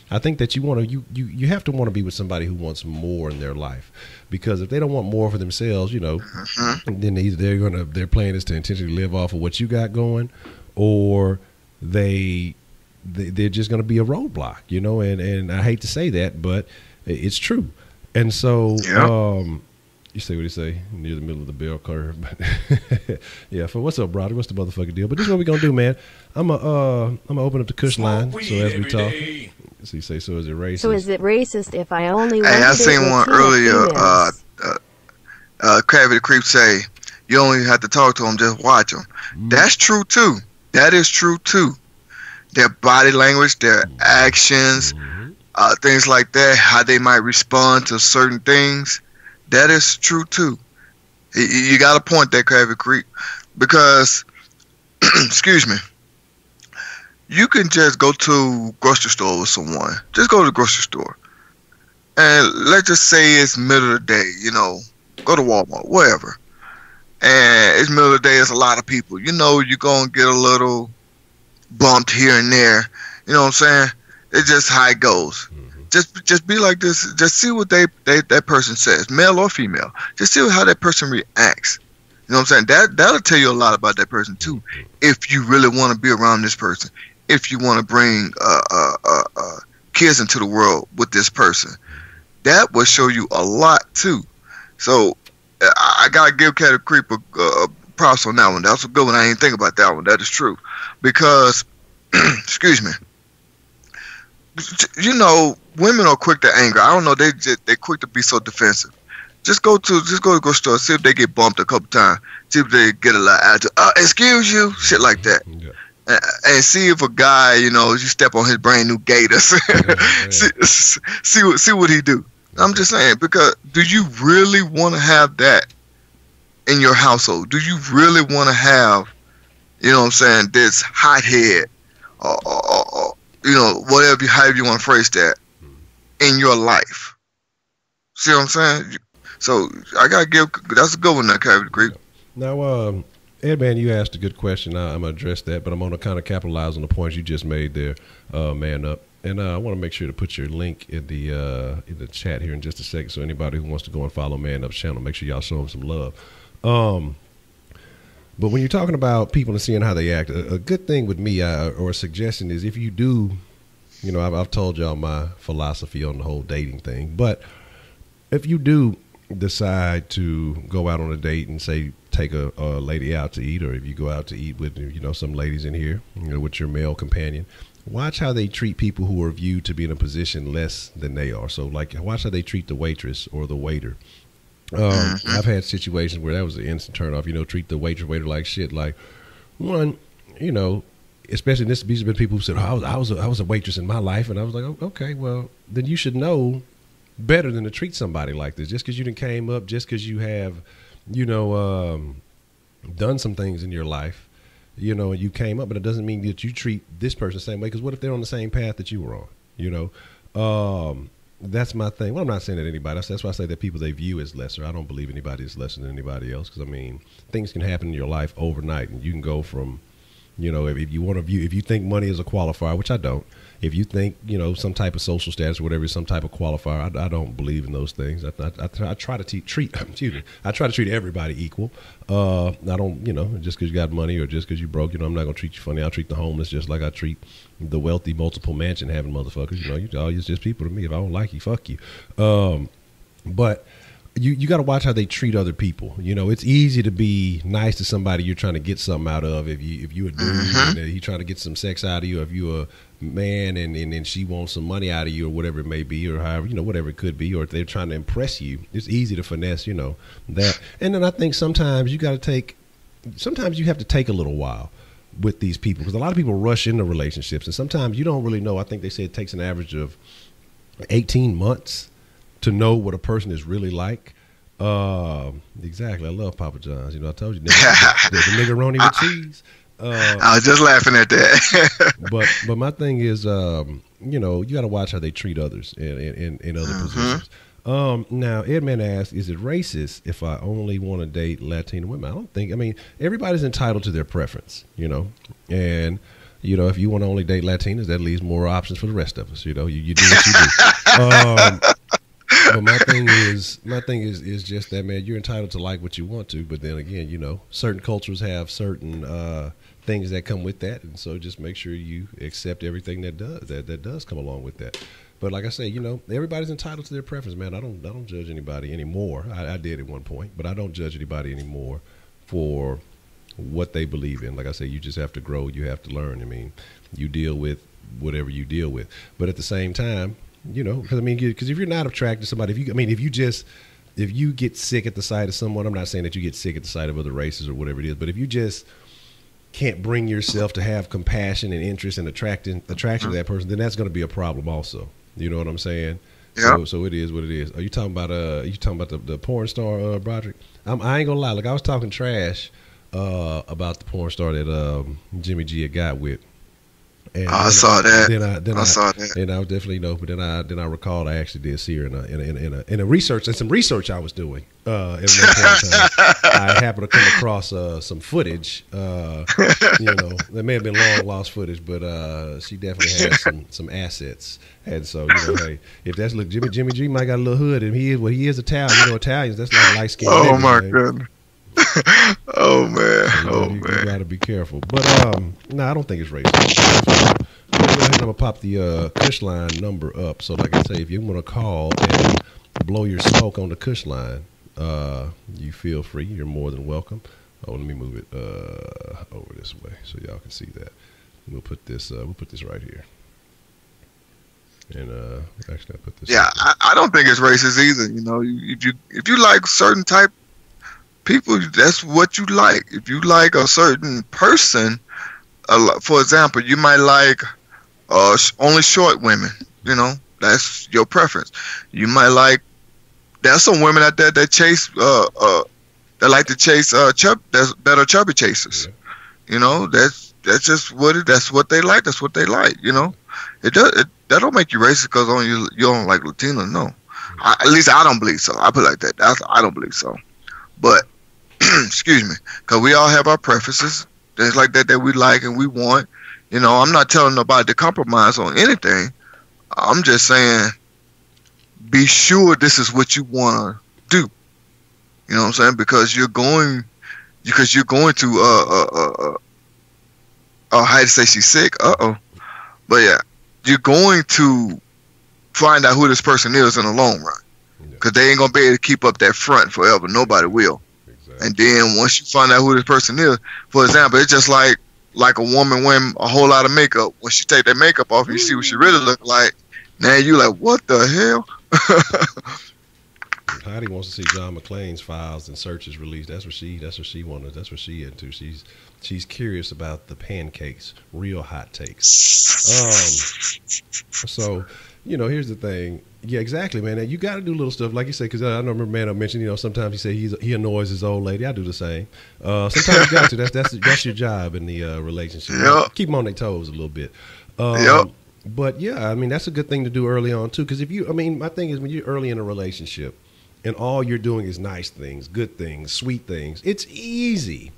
I think that you have to want to be with somebody who wants more in their life, because if they don't want more for themselves, then either their plan is to intentionally live off of what you got going, or they're just going to be a roadblock, and I hate to say that, but it's true. And so, you say what you say, near the middle of the bell curve. But yeah, what's up, brother? What's the motherfucking deal? But this is what we're gonna do, man. I'm gonna open up the Kush line. So as we talk, so you say, so is it racist? So is it racist if I only? Hey, I seen one earlier. Gravity Creep say you only have to talk to them, just watch them. That's true too. That is true too. Their body language, their actions, things like that, how they might respond to certain things. That is true too. You got to point that, Gravity Creep, because excuse me, you can just go to grocery store with someone. Just go to the grocery store, and let's just say it's middle of the day. Go to Walmart, wherever, and it's middle of the day. It's a lot of people. You're gonna get a little bumped here and there. You know what I'm saying? It's just how it goes. Just be like this. Just see what that person says, male or female. Just see how that person reacts. You know what I'm saying? That'll tell you a lot about that person too. If you really want to be around this person, if you want to bring kids into the world with this person, that will show you a lot too. So I gotta give Cat Creep a props on that one. That's a good one. I didn't think about that one. That is true, because excuse me. Women are quick to anger. I don't know. They're quick to be so defensive. Just go to the grocery store. See if they get bumped a couple times. See if they get a lot attitude. Excuse you, shit like that. Yeah. And see if a guy, you step on his brand new gators. see what he do. I'm just saying, because do you really want to have that in your household? Do you really want to have, this hothead or however you want to phrase that in your life? See what I'm saying? So I gotta that's a good one, that Gravity Creep. Now, Edman, you asked a good question. I'm gonna address that, but I'm gonna kind of capitalize on the points you just made there, Man Up. And I want to make sure to put your link in the chat here in just a second, so anybody who wants to go and follow Man Up's channel, make sure y'all show him some love. But when you're talking about people and seeing how they act, a good thing with me or a suggestion is, if you do, I've told y'all my philosophy on the whole dating thing, but if you do decide to go out on a date and say take a lady out to eat, or if you go out to eat with some ladies in here, with your male companion, watch how they treat people who are viewed to be in a position less than they are. So like, watch how they treat the waitress or the waiter. I've had situations where that was an instant turn off. Treat the waiter like shit. Like, one, especially these have been people who said, oh, I was a waitress in my life, and I was like, oh, okay, well then you should know better than to treat somebody like this. Just because you done came up, just because you have done some things in your life, and you came up, but it doesn't mean that you treat this person the same way. Because what if they're on the same path that you were on? that's my thing. Well, I'm not saying that anybody. That's why I say that people they view as lesser. I don't believe anybody is lesser than anybody else because I mean things can happen in your life overnight, and you can go from, you know, if you want to view, if you think money is a qualifier, which I don't. If you think, you know, some type of social status or whatever is some type of qualifier, I don't believe in those things. I try to treat excuse me, I try to treat everybody equal. I don't, you know, just because you got money or just because you broke, you know, I'm not gonna treat you funny. I'll treat the homeless just like I treat the wealthy, multiple mansion having motherfuckers. You know, you all just people to me. If I don't like you, fuck you. But you got to watch how they treat other people. You know, it's easy to be nice to somebody you're trying to get something out of. If you a dude and he trying to get some sex out of you, or if you a man and she wants some money out of you or whatever it may be, or however, you know, whatever it could be, or if they're trying to impress you, it's easy to finesse, you know, that. And then I think sometimes you have to take a little while with these people because a lot of people rush into relationships and sometimes you don't really know. I think they say it takes an average of 18 months to know what a person is really like. Exactly. I love Papa John's. You know, I told you, the niggeroni with cheese. I was just laughing at that. but my thing is, you know, you got to watch how they treat others in other positions. Now, Edman asked, is it racist if I only want to date Latina women? I don't think. I mean, everybody's entitled to their preference, you know, and you know, if you want to only date Latinas, that leaves more options for the rest of us. You know, you do what you do. But my thing is just that, man, you're entitled to like what you want to, but then again, you know, certain cultures have certain things that come with that, and so just make sure you accept everything that does come along with that. But like I say, you know, everybody's entitled to their preference, man. I don't judge anybody anymore. I did at one point, but I don't judge anybody anymore for what they believe in. Like I say, you just have to grow. You have to learn. I mean, you deal with whatever you deal with, but at the same time, you know, because if you're not attracted to somebody, if you get sick at the sight of someone, I'm not saying that you get sick at the sight of other races or whatever it is, but if you just can't bring yourself to have compassion and interest and attraction to that person, then that's going to be a problem also. You know what I'm saying? Yeah. So it is what it is. Are you talking about the porn star, Broderick? I ain't gonna lie. Like I was talking trash about the porn star that Jimmy G had got with. And I saw that. I saw that. And I was definitely but then I recalled I actually did see her in a research I was doing. At one point in time, I happened to come across some footage. You know, there may have been long lost footage, but she definitely had some assets. And so, you know, hey, if that's Jimmy G might got a little hood, and he is Italian. You know, Italians, that's like light skin. Oh my goodness. Oh man, so you gotta be careful. But no, I don't think it's racist. I'm gonna pop the Kush line number up. So like I say, if you want to call and blow your smoke on the Kush line, you feel free. You're more than welcome. Oh, let me move it over this way so y'all can see that. We'll put this right here. And actually, I put this. Yeah, I don't think it's racist either. You know, if you like certain type people, that's what you like. If you like a certain person, for example, you might like only short women. You know, that's your preference. You might like. There's some women out there that chase that like to chase that are chubby chasers. Yeah. You know, that's just that's what they like. That's what they like. You know, that don't make you racist because you don't like Latino. No, at least I don't believe so. I put it like that. I don't believe so. But excuse me, because we all have our preferences, things like that we like and we want. You know, I'm not telling nobody to compromise on anything. I'm just saying, be sure this is what you want to do. You know what I'm saying? Because you're going to how to say she's sick. But yeah, you're going to find out who this person is in the long run, because they ain't gonna be able to keep up that front forever. Nobody will. And then once you find out who this person is, for example, it's just like a woman wearing a whole lot of makeup. When she take that makeup off, you see what she really look like. Now you like, what the hell? Heidi wants to see John McClane's files and searches released. That's what she wanted. That's what she into. She's curious about the pancakes, real hot takes. So, you know, here's the thing. Yeah, exactly, man. You got to do little stuff, like you say, because I remember Man Up mentioned, you know, sometimes he say he annoys his old lady. I do the same. Sometimes you got to. That's your job in the relationship. Yep. Keep them on their toes a little bit. Yep. But yeah, I mean, that's a good thing to do early on too. Because my thing is when you're early in a relationship and all you're doing is nice things, good things, sweet things, it's easy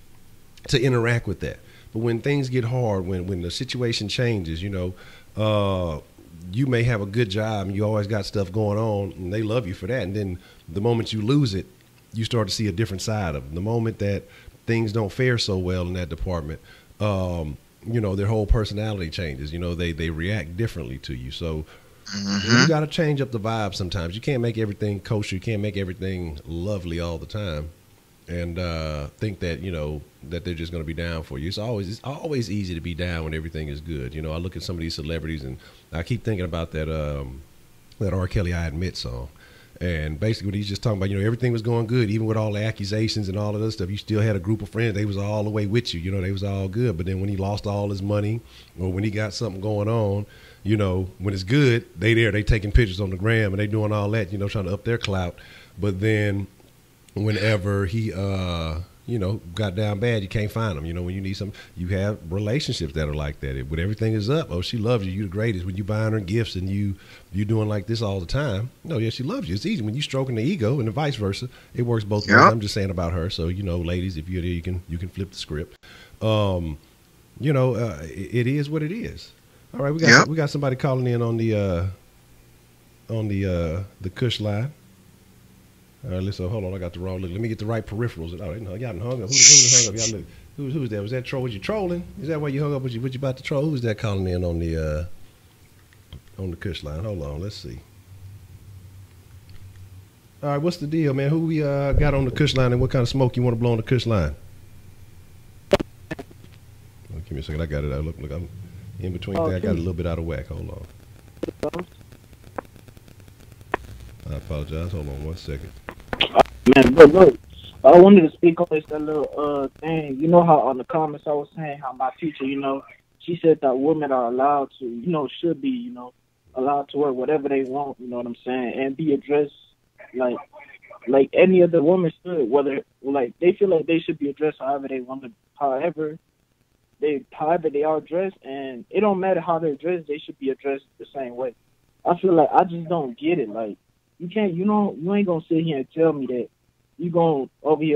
to interact with that. But when things get hard, when the situation changes, you may have a good job and you always got stuff going on and they love you for that. And then the moment you lose it, you start to see a different side of them. The moment that things don't fare so well in that department, their whole personality changes. They react differently to you. So you got to change up the vibe sometimes. You can't make everything kosher. You can't make everything lovely all the time and think that, that they're just going to be down for you. It's always easy to be down when everything is good. I look at some of these celebrities and I keep thinking about that R. Kelly I Admit song. And basically what he's just talking about, everything was going good, even with all the accusations and all of this stuff. You still had a group of friends. They was all the way with you. They was all good. But then when he lost all his money or when he got something going on, when it's good, they taking pictures on the gram and they doing all that, trying to up their clout. But then whenever he, got down bad, you can't find him. When you need something, you have relationships that are like that. When everything is up, oh, she loves you. You the greatest. When you buying her gifts and you doing like this all the time. No, yeah, she loves you. It's easy when you stroking the ego and the vice versa. It works both ways. I'm just saying about her. So ladies, if you're there, you can flip the script. It is what it is. All right, we got somebody calling in on the Kush line. All right, listen, hold on. I got the wrong look. Let me get the right peripherals. Oh, y'all done hung up. Who hung up? Y'all look. Who's that? Was that troll? Was you trolling? Is that why you hung up? Was you about to troll? Who's that calling in on the Kush line? Hold on. Let's see. All right, what's the deal, man? Who we got on the Kush line and what kind of smoke you want to blow on the Kush line? Oh, give me a second. I got it. Look, I'm in between that. I got a little bit out of whack. Hold on. I apologize. Hold on 1 second. Man, look. I wanted to speak on this little thing. You know how on the comments I was saying how my teacher, she said that women are allowed to, should be, allowed to wear whatever they want, you know what I'm saying, and be addressed like any other woman should, whether they feel like they should be addressed however they want to, however they are dressed, and it don't matter how they're dressed, they should be addressed the same way. I feel like I just don't get it. Like, you ain't gonna sit here and tell me that you gonna be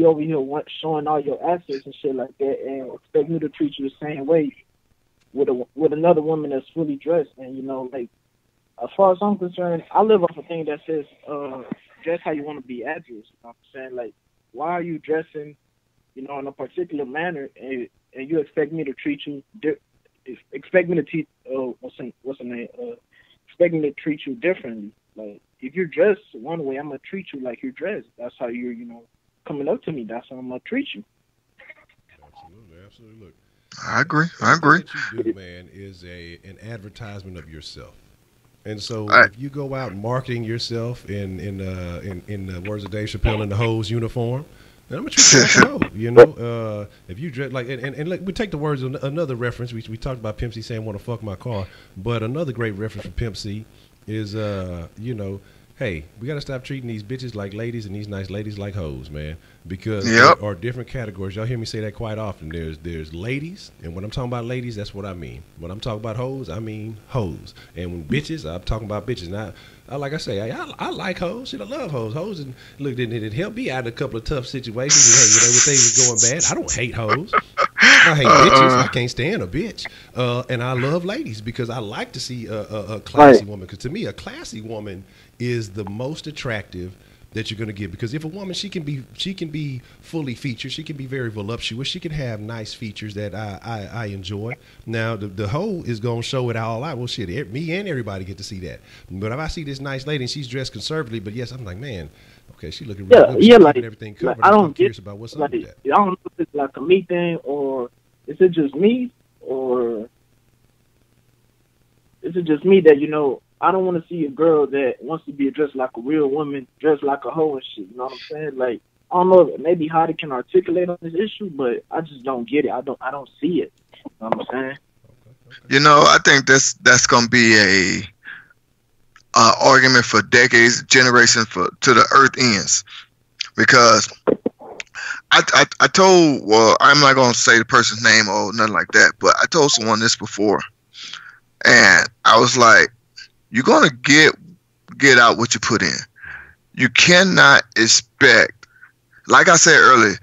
over here showing all your assets and shit like that, and expect me to treat you the same way with another woman that's fully dressed. And as far as I'm concerned, I live off a thing that says dress how you want to be addressed. You know what I'm saying? Like, why are you dressing, in a particular manner, and you expect me to treat you expect me to treat treat you differently. Like, if you're dressed one way, I'm gonna treat you like you're dressed. That's how you're, coming up to me. That's how I'm gonna treat you. Absolutely. Look, I agree. What you do, man, is an advertisement of yourself. And so if you go out marketing yourself in the words of Dave Chappelle, in the hose uniform, then I'm gonna treat you like a hoe. If you dress like and look, we take the words of another reference. We talked about Pimp C saying "want to fuck my car," but another great reference from Pimp C is hey, we got to stop treating these bitches like ladies and these nice ladies like hoes, man. Because there are different categories. Y'all hear me say that quite often. There's ladies, and when I'm talking about ladies, that's what I mean. When I'm talking about hoes, I mean hoes. And when bitches, I'm talking about bitches. Now, like I say, I like hoes. Shit, I love hoes. Hoes, and look, it helped me out in a couple of tough situations. Hey, when things was going bad, I don't hate hoes. I hate bitches. I can't stand a bitch. And I love ladies because I like to see a classy woman. Because to me, a classy woman is the most attractive that you're going to get, because if a woman, she can be fully featured, she can be very voluptuous, she can have nice features that I enjoy. Now the hoe is going to show it all out. Well, shit, me and everybody get to see that. But if I see this nice lady and she's dressed conservatively, but yes, I'm like, man, okay, she looking real good. She's keeping everything covered. Like, I'm curious about what's up with that. I don't know if it's like a me thing, or is it just me, or is it just me that I don't want to see a girl that wants to be dressed like a real woman, dressed like a hoe and shit. You know what I'm saying? Like, I don't know, maybe Hottie can articulate on this issue, but I just don't get it. I don't see it. You know what I'm saying? I think that's gonna be a argument for decades, generations to the earth ends, because I told, well, I'm not gonna say the person's name or nothing like that, but I told someone this before. And I was like, you're gonna get out what you put in. You cannot expect, like I said earlier,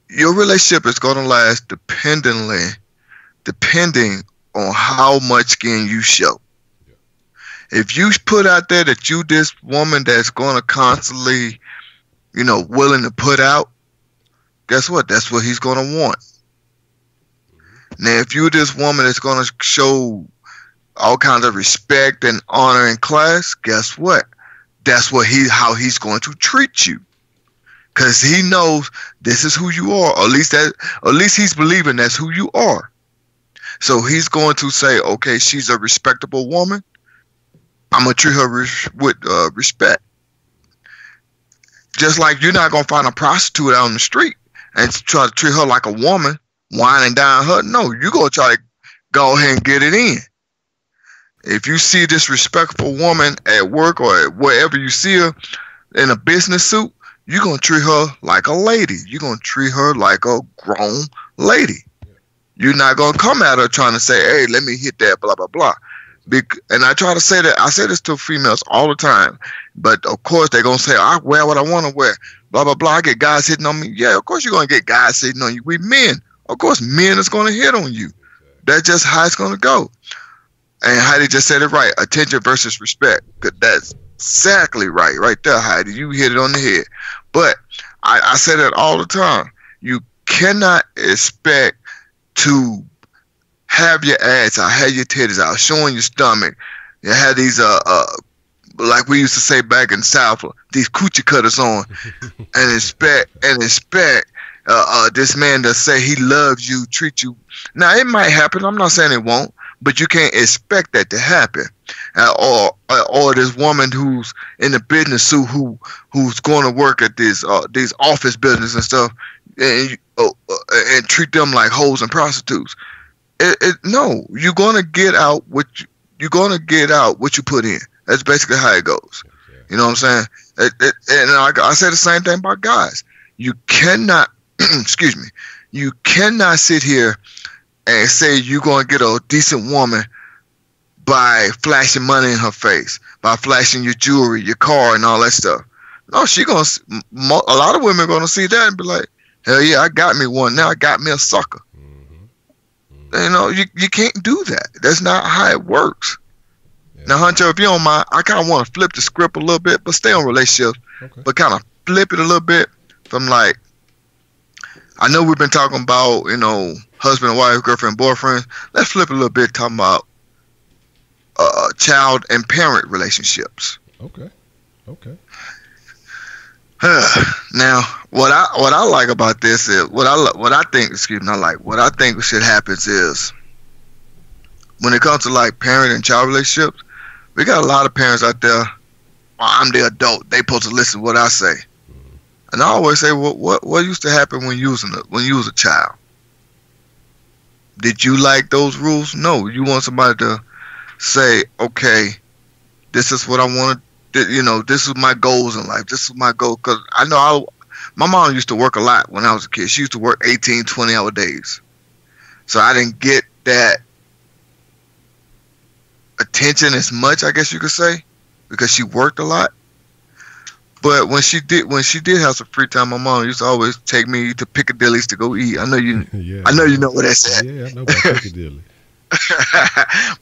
your relationship is gonna last depending on how much skin you show. If you put out there that you this woman that's gonna constantly, willing to put out, guess what? That's what he's gonna want. Now, if you're this woman that's gonna show all kinds of respect and honor and class, guess what? That's how he's going to treat you, because he knows this is who you are. Or at least he's believing that's who you are. So he's going to say, okay, she's a respectable woman. I'm gonna treat her with respect. Just like you're not gonna find a prostitute out on the street and try to treat her like a woman, whining down her. No, you're gonna try to go ahead and get it in. If you see this respectful woman at work or wherever you see her in a business suit, you're going to treat her like a lady. You're going to treat her like a grown lady. You're not going to come at her trying to say, hey, let me hit that, blah, blah, blah. And I try to say that, I say this to females all the time, but of course they're going to say, I wear what I want to wear, blah, blah, blah. I get guys hitting on me. Yeah, of course you're going to get guys hitting on you. We men. Of course, men is going to hit on you. That's just how it's going to go. And Heidi just said it right. Attention versus respect. That's exactly right there, Heidi. You hit it on the head. But I say that all the time. You cannot expect to have your ass out, have your titties out, showing your stomach. You have these like we used to say back in the South, these coochie cutters on, and expect this man to say he loves you, treat you. Now it might happen. I'm not saying it won't. But you can't expect that to happen, or this woman who's in the business suit who's going to work at these office buildings and stuff, and treat them like hoes and prostitutes. No, you're gonna get out what you put in. That's basically how it goes. You know what I'm saying? And I say the same thing about guys. You cannot, excuse me, you cannot sit here and say you're going to get a decent woman by flashing money in her face, by flashing your jewelry, your car, and all that stuff. No, a lot of women are going to see that and be like, hell yeah, I got me one. Now I got me a sucker. You can't do that. That's not how it works. Yeah. Now, Honcho, if you don't mind, I kind of want to flip the script a little bit, but stay on relationships, but kind of flip it a little bit from like, I know we've been talking about, husband and wife, girlfriend, boyfriend. Let's flip it a little bit, talking about child and parent relationships. Okay. Now, what I like about this is what I think should happen is when it comes to like parent and child relationships, we got a lot of parents out there. Well, I'm the adult. They supposed to listen to what I say. And I always say, what used to happen when you was a child? Did you like those rules? No. You want somebody to say, okay, this is what I want to, this is my goals in life. This is my goal. Because I know my mom used to work a lot when I was a kid. She used to work 18, 20-hour days. So I didn't get that attention as much, I guess you could say, because she worked a lot. But when she did have some free time, my mom used to always take me to Piccadilly's to go eat. I know you know where that's at. Yeah, I know about Piccadilly.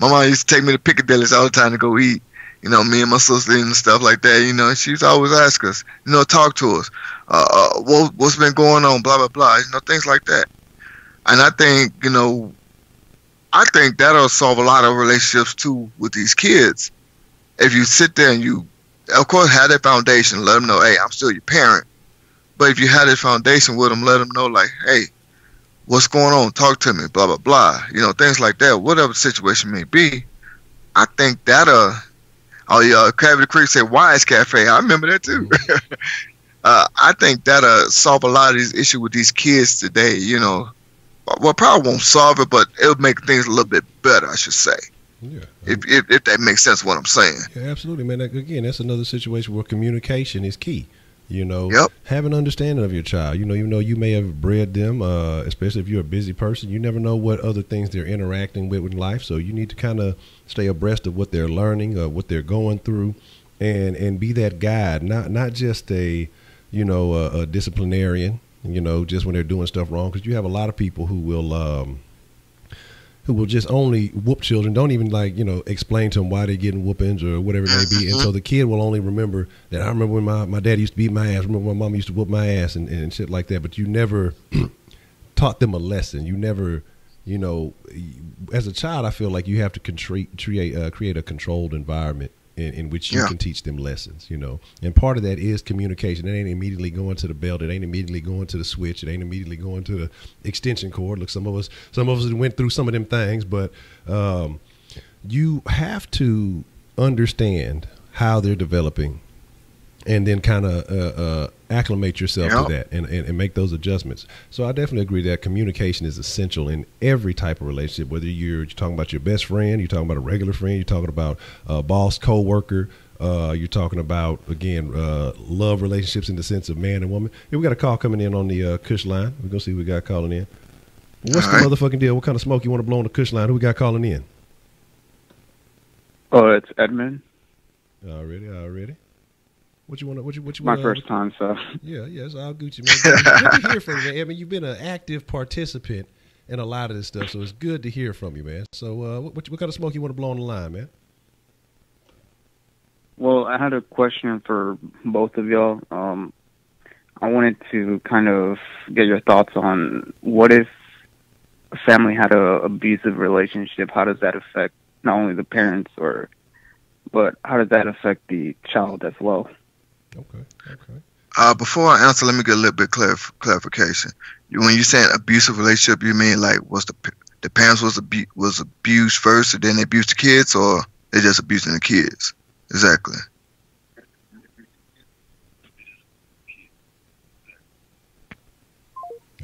My mom used to take me to Piccadilly's all the time to go eat. Me and my sister and stuff like that. She used to always ask us, talk to us. What's been going on, blah, blah, blah. Things like that. And I think that'll solve a lot of relationships too with these kids. If you sit there and you, of course, have that foundation, let them know, hey, I'm still your parent. But if you have that foundation with them, let them know, like, hey, what's going on? Talk to me, blah, blah, blah. Things like that, whatever the situation may be. I think that'll, Cavity Creek said, Wise Cafe. I remember that too. I think that'll solve a lot of these issues with these kids today, Well, probably won't solve it, but it'll make things a little bit better, I should say. Yeah, if that makes sense what I'm saying. Yeah, absolutely, man. Again, that's another situation where communication is key. Yep. Have an understanding of your child. Even though you may have bred them, especially if you're a busy person, you never know what other things they're interacting with in life. So you need to kind of stay abreast of what they're learning, what they're going through, and be that guide, not just a disciplinarian, just when they're doing stuff wrong. Because you have a lot of people who will just only whoop children, don't even explain to them why they're getting whoopings or whatever it may be. And so the kid will only remember that I remember when my dad used to beat my ass, I remember when my mom used to whoop my ass and shit like that. But you never taught them a lesson. You never, as a child, I feel like you have to create a controlled environment in which you can teach them lessons, and part of that is communication. It ain't immediately going to the belt. It ain't immediately going to the switch. It ain't immediately going to the extension cord. Look, some of us went through some of them things, but you have to understand how they're developing and then kind of acclimate yourself to that and make those adjustments. So I definitely agree that communication is essential in every type of relationship, whether you're talking about your best friend, you're talking about a regular friend, you're talking about a boss, co-worker, you're talking about, again, love relationships in the sense of man and woman. Hey, we got a call coming in on the Kush line. We're going to see who we got calling in. What's the motherfucking deal? What kind of smoke you want to blow on the Kush line? Who we got calling in? Oh, it's Edmund. Already. What you want? My first time, so. Yeah, it's all Gucci, man. Good to hear from you, man. I mean, you've been an active participant in a lot of this stuff, so it's good to hear from you, man. So what kind of smoke you want to blow on the line, man? Well, I had a question for both of y'all. I wanted to kind of get your thoughts on what if a family had an abusive relationship? How does that affect not only the parents, but how does that affect the child as well? Okay. Before I answer, let me get a little bit clarification. When you saying abusive relationship, you mean like was the parents was abused first, and then they abused the kids, or they just abusing the kids? Exactly.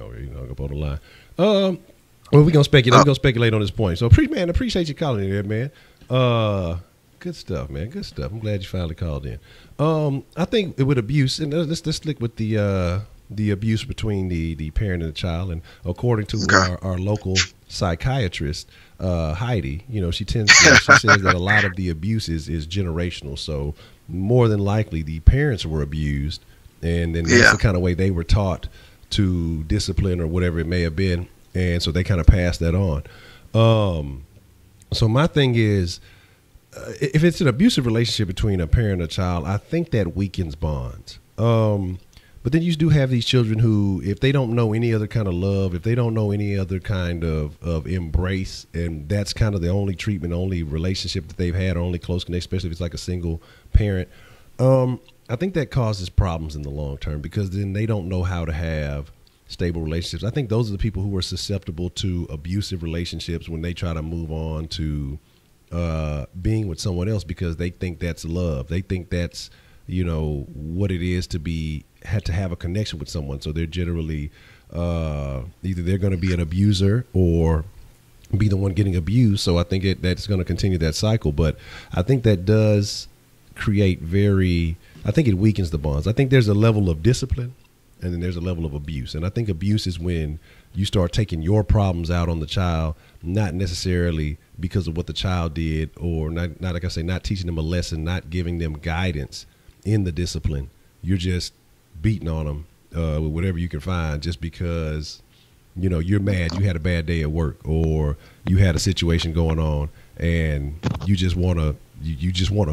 Oh, you know, up on the line. Well, we're gonna speculate. We're gonna speculate on this point. So, appreciate you calling in there, man. Good stuff, man. Good stuff. I'm glad you finally called in. I think with abuse, and let's stick with the abuse between the parent and the child. And according to our local psychiatrist, Heidi, she says that a lot of the abuse is generational. So more than likely, the parents were abused, and then that's the kind of way they were taught to discipline or whatever it may have been, and so they kind of passed that on. So my thing is, if it's an abusive relationship between a parent and a child, I think that weakens bonds. But then you do have these children who, if they don't know any other kind of love, if they don't know any other kind of embrace, and that's kind of the only treatment, only relationship that they've had, or only close connection, especially if it's like a single parent, I think that causes problems in the long term, because then they don't know how to have stable relationships. I think those are the people who are susceptible to abusive relationships when they try to move on to being with someone else, because they think that's love. They think that's, what it is to have a connection with someone. So they're generally either they're going to be an abuser or be the one getting abused. So I think that's going to continue that cycle. But I think that does create I think it weakens the bonds. I think there's a level of discipline, and then there's a level of abuse. And I think abuse is when you start taking your problems out on the child, not necessarily because of what the child did, or not like I say, not teaching them a lesson, not giving them guidance in the discipline. You're just beating on them with whatever you can find, just because you're mad, you had a bad day at work, or you had a situation going on, and you just want to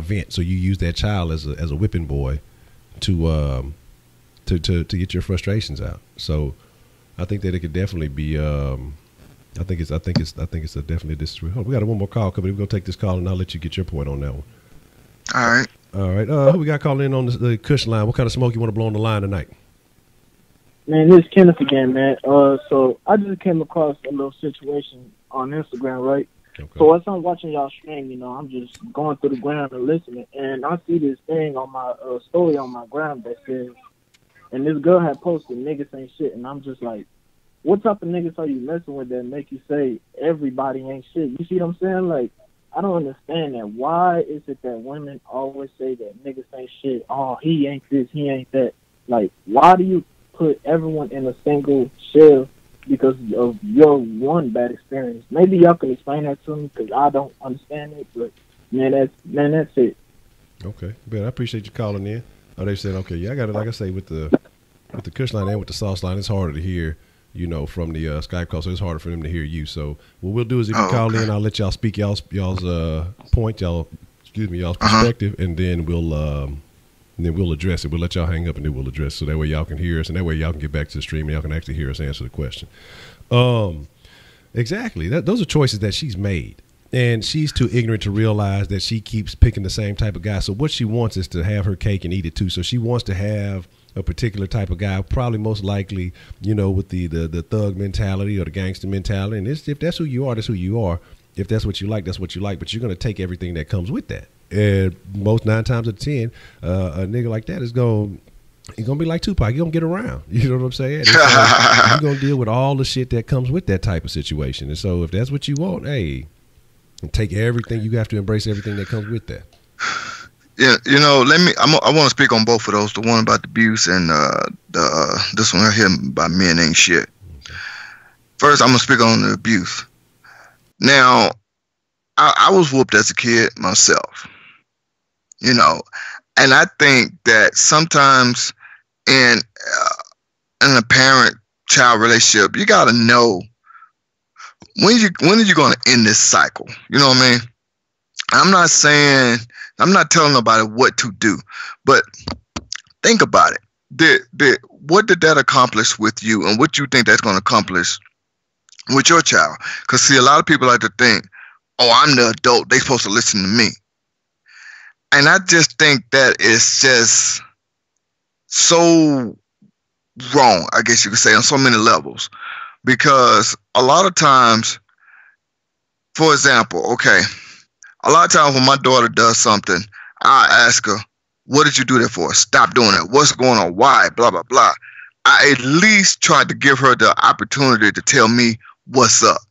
vent. So you use that child as a whipping boy to get your frustrations out. So I think that it could definitely be. I think it's definitely this. Oh, we got one more call coming. We're gonna take this call, and I'll let you get your point on that one. All right. Who we got calling in on the Kush line? What kind of smoke you want to blow on the line tonight? Man, this is Kenneth again, man. So I just came across a little situation on Instagram, right? Okay. So as I'm watching y'all stream, I'm just going through the gram and listening, and I see this thing on my story on my gram that says, and this girl had posted, "Niggas ain't shit," and I'm just like, what type of niggas are you messing with that make you say everybody ain't shit? You see what I'm saying? Like, I don't understand that. Why is it that women always say that niggas ain't shit? Oh, he ain't this, he ain't that. Like, why do you put everyone in a single shell because of your one bad experience? Maybe y'all can explain that to me because I don't understand it. But that's it. Okay, Ben, I appreciate you calling in. Oh, they said okay. Yeah, I got it. Like I say, with the Kush line and with the sauce line, it's harder to hear, from the Skype call, so it's harder for them to hear you. So what we'll do is if you call in, I'll let y'all speak y'all's point, y'all's perspective, and then we'll address it. We'll let y'all hang up, and then we'll address it, so that way y'all can hear us, and that way y'all can get back to the stream, and y'all can actually hear us answer the question. Exactly. Those are choices that she's made, and she's too ignorant to realize that she keeps picking the same type of guy. So what she wants is to have her cake and eat it too. So she wants to have a particular type of guy, probably most likely, with the thug mentality or the gangster mentality. And if that's who you are, that's who you are. If that's what you like, that's what you like. But you're going to take everything that comes with that. And most 9 times out of 10, a nigga like that he's gonna be like Tupac. He's gonna get around. You know what I'm saying? You're gonna deal with all the shit that comes with that type of situation. And so if that's what you want, hey, take everything. You have to embrace everything that comes with that. Yeah, I want to speak on both of those. The one about the abuse and this one right here about men ain't shit. Okay. First, I'm gonna speak on the abuse. Now, I was whooped as a kid myself. And I think that sometimes in a parent-child relationship, you got to know when are you going to end this cycle. You know what I mean? I'm not telling nobody what to do, but think about it. What did that accomplish with you, and what you think that's going to accomplish with your child? Because see, a lot of people like to think, oh, I'm the adult, they supposed to listen to me. And I just think that it's just so wrong, I guess you could say, on so many levels. Because a lot of times, for example, a lot of times when my daughter does something, I ask her, what did you do that for? Stop doing it. What's going on? Why? Blah, blah, blah. I at least tried to give her the opportunity to tell me what's up.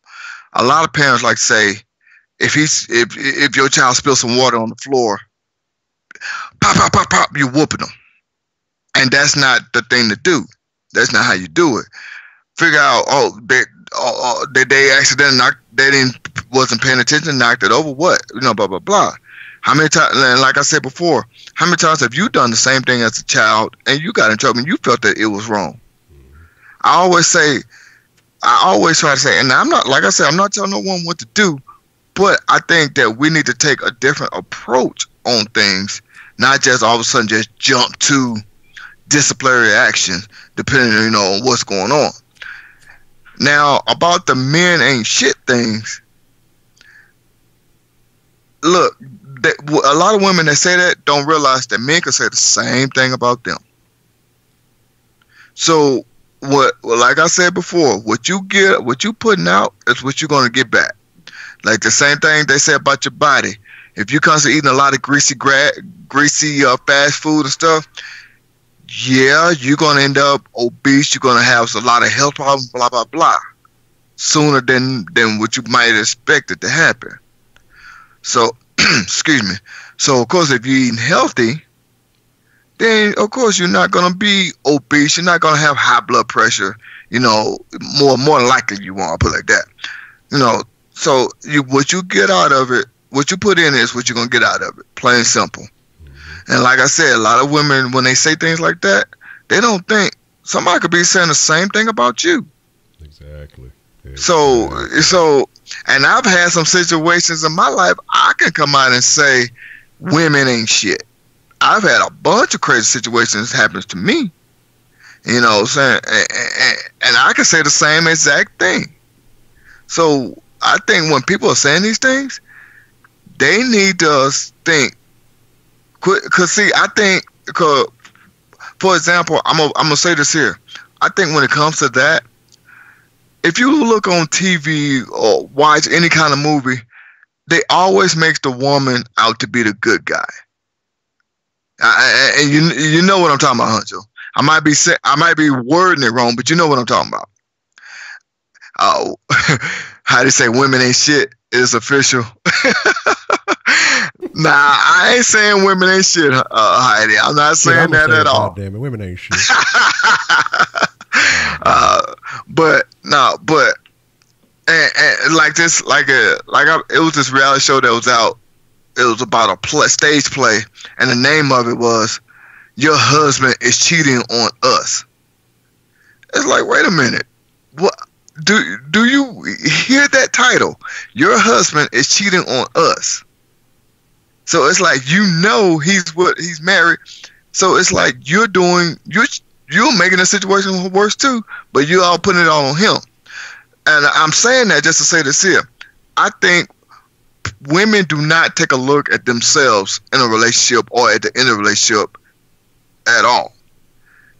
A lot of parents like to say, if your child spills some water on the floor, pop, pop, pop, pop, you're whooping them. And that's not the thing to do. That's not how you do it. Figure out, they accidentally wasn't paying attention, knocked it over, what? Blah, blah, blah. How many times, like I said before, how many times have you done the same thing as a child and you got in trouble and you felt that it was wrong? I always try to say, and I'm not, like I said, I'm not telling no one what to do, but I think that we need to take a different approach on things, not just all of a sudden just jump to disciplinary action depending on what's going on. Now, about the men ain't shit things, look, a lot of women that say that don't realize that men can say the same thing about them. So, like I said before, what you putting out is what you're going to get back. Like the same thing they say about your body. If you constantly eating a lot of greasy fast food and stuff, yeah, you're going to end up obese. You're going to have a lot of health problems, blah, blah, blah, sooner than what you might expect it to happen. So, excuse me. So, of course, if you're eating healthy, then, of course, you're not going to be obese. You're not going to have high blood pressure, more likely you won't, put it like that. So what you get out of it, what you put in is what you're going to get out of it, plain and simple. And like I said, a lot of women, when they say things like that, they don't think somebody could be saying the same thing about you. Exactly. So, and I've had some situations in my life, I can come out and say, women ain't shit. I've had a bunch of crazy situations happen to me, and I can say the same exact thing. So I think when people are saying these things, they need to think. Cause see, I think, for example, I'm gonna say this here. I think when it comes to that, if you look on TV or watch any kind of movie, they always make the woman out to be the good guy. And you know what I'm talking about, Honcho. I might be wording it wrong, but you know what I'm talking about. How they say women ain't shit is official. Nah, I ain't saying women ain't shit, Heidi. I'm not saying that at all. Damn it, women ain't shit. And like this, it was this reality show that was out. It was about a stage play, and the name of it was "Your Husband is Cheating on Us." It's like, wait a minute, what? Do you hear that title? Your husband is cheating on us. So it's like, he's married. So it's like you're making the situation worse too, but you're all putting it all on him. And I'm saying that just to say this here. I think women do not take a look at themselves in a relationship or at the end of a relationship at all.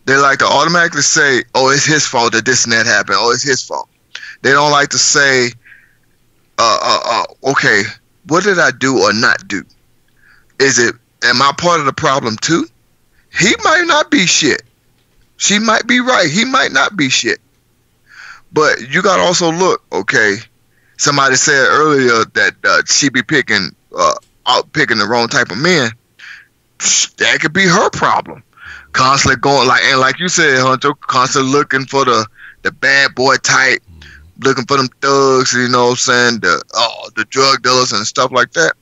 They like to automatically say, oh, it's his fault that this and that happened. Oh, it's his fault. They don't like to say, okay, what did I do or not do? Am I part of the problem too? He might not be shit. She might be right. He might not be shit. But you got to also look, okay, somebody said earlier that she be picking the wrong type of men. That could be her problem. Constantly going, like you said, Honcho, constantly looking for the bad boy type, looking for them thugs, you know what I'm saying, the drug dealers and stuff like that.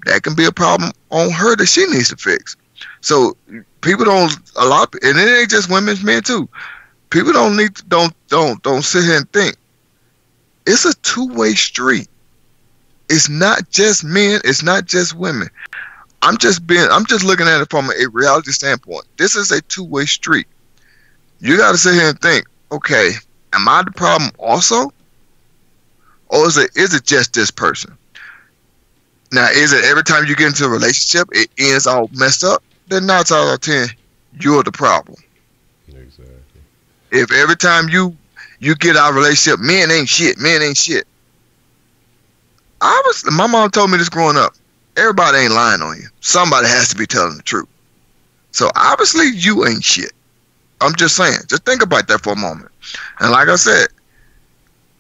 That can be a problem on her that she needs to fix. So people and it ain't just women, men too. People don't sit here and think. It's a two-way street. It's not just men, it's not just women. I'm just looking at it from a reality standpoint. This is a two-way street. You got to sit here and think, okay, am I the problem also? Or is it just this person? Now, is it every time you get into a relationship, it ends all messed up? Then 9 times out of 10, you're the problem. Exactly. If every time you get out of a relationship, men ain't shit. My mom told me this growing up. Everybody ain't lying on you. Somebody has to be telling the truth. So obviously you ain't shit. I'm just saying. Just think about that for a moment. And like I said,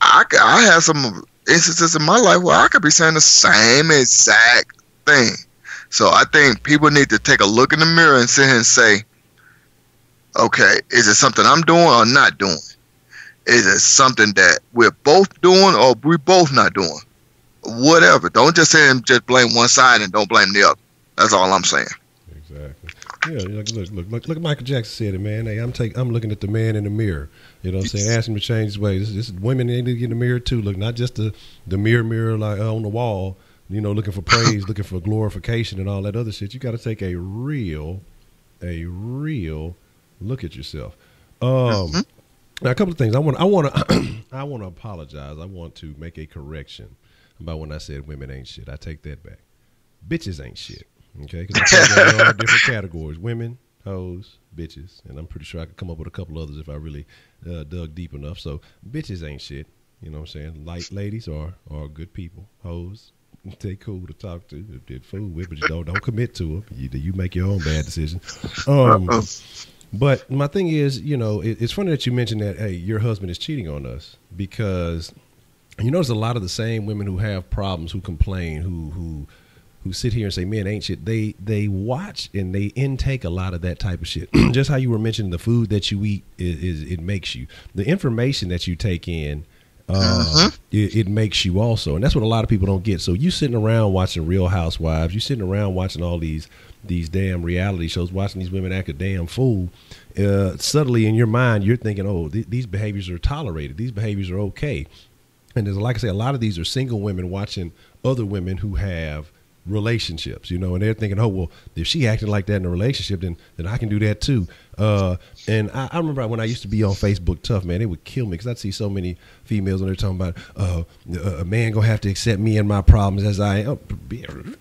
I have some instances in my life where I could be saying the same exact thing. So I think people need to take a look in the mirror and sit here and say, okay, is it something I'm doing or not doing? Is it something that we're both doing or we're both not doing? Whatever. Don't just say and just blame one side and don't blame the other. That's all I'm saying. Exactly. Yeah, look. Michael Jackson said it, man. Hey, I'm looking at the man in the mirror. You know what I'm saying? Ask him to change his ways. This women need to get in the mirror too. Look, not just the mirror like on the wall. You know, looking for praise, looking for glorification, and all that other shit. You got to take a real look at yourself. Now, a couple of things. I want to apologize. I want to make a correction about when I said women ain't shit. I take that back. Bitches ain't shit. Okay, because there are different categories: women, hoes, bitches, and I'm pretty sure I could come up with a couple others if I really dug deep enough. So bitches ain't shit. You know what I'm saying? Light ladies are good people. Hoes, they cool to talk to. If they're fool with, but you don't commit to them. You make your own bad decision. But my thing is, you know, it's funny that you mentioned that. Hey, your husband is cheating on us, because you notice a lot of the same women who have problems, who complain, who sit here and say men ain't shit, they watch and they intake a lot of that type of shit. Just how you were mentioning the food that you eat it makes you. The information that you take in, it makes you also. And that's what a lot of people don't get. So you sitting around watching Real Housewives, you sitting around watching all these damn reality shows, watching these women act a damn fool. Subtly in your mind, you're thinking, oh, these behaviors are tolerated. These behaviors are okay. And there's, like I say, a lot of these are single women watching other women who have relationships, you know, and they're thinking, oh, well, if she acting like that in a relationship, then I can do that too. And I remember when I used to be on Facebook Tough, man, it would kill me because I'd see so many females and they're talking about a man gonna have to accept me and my problems as I am.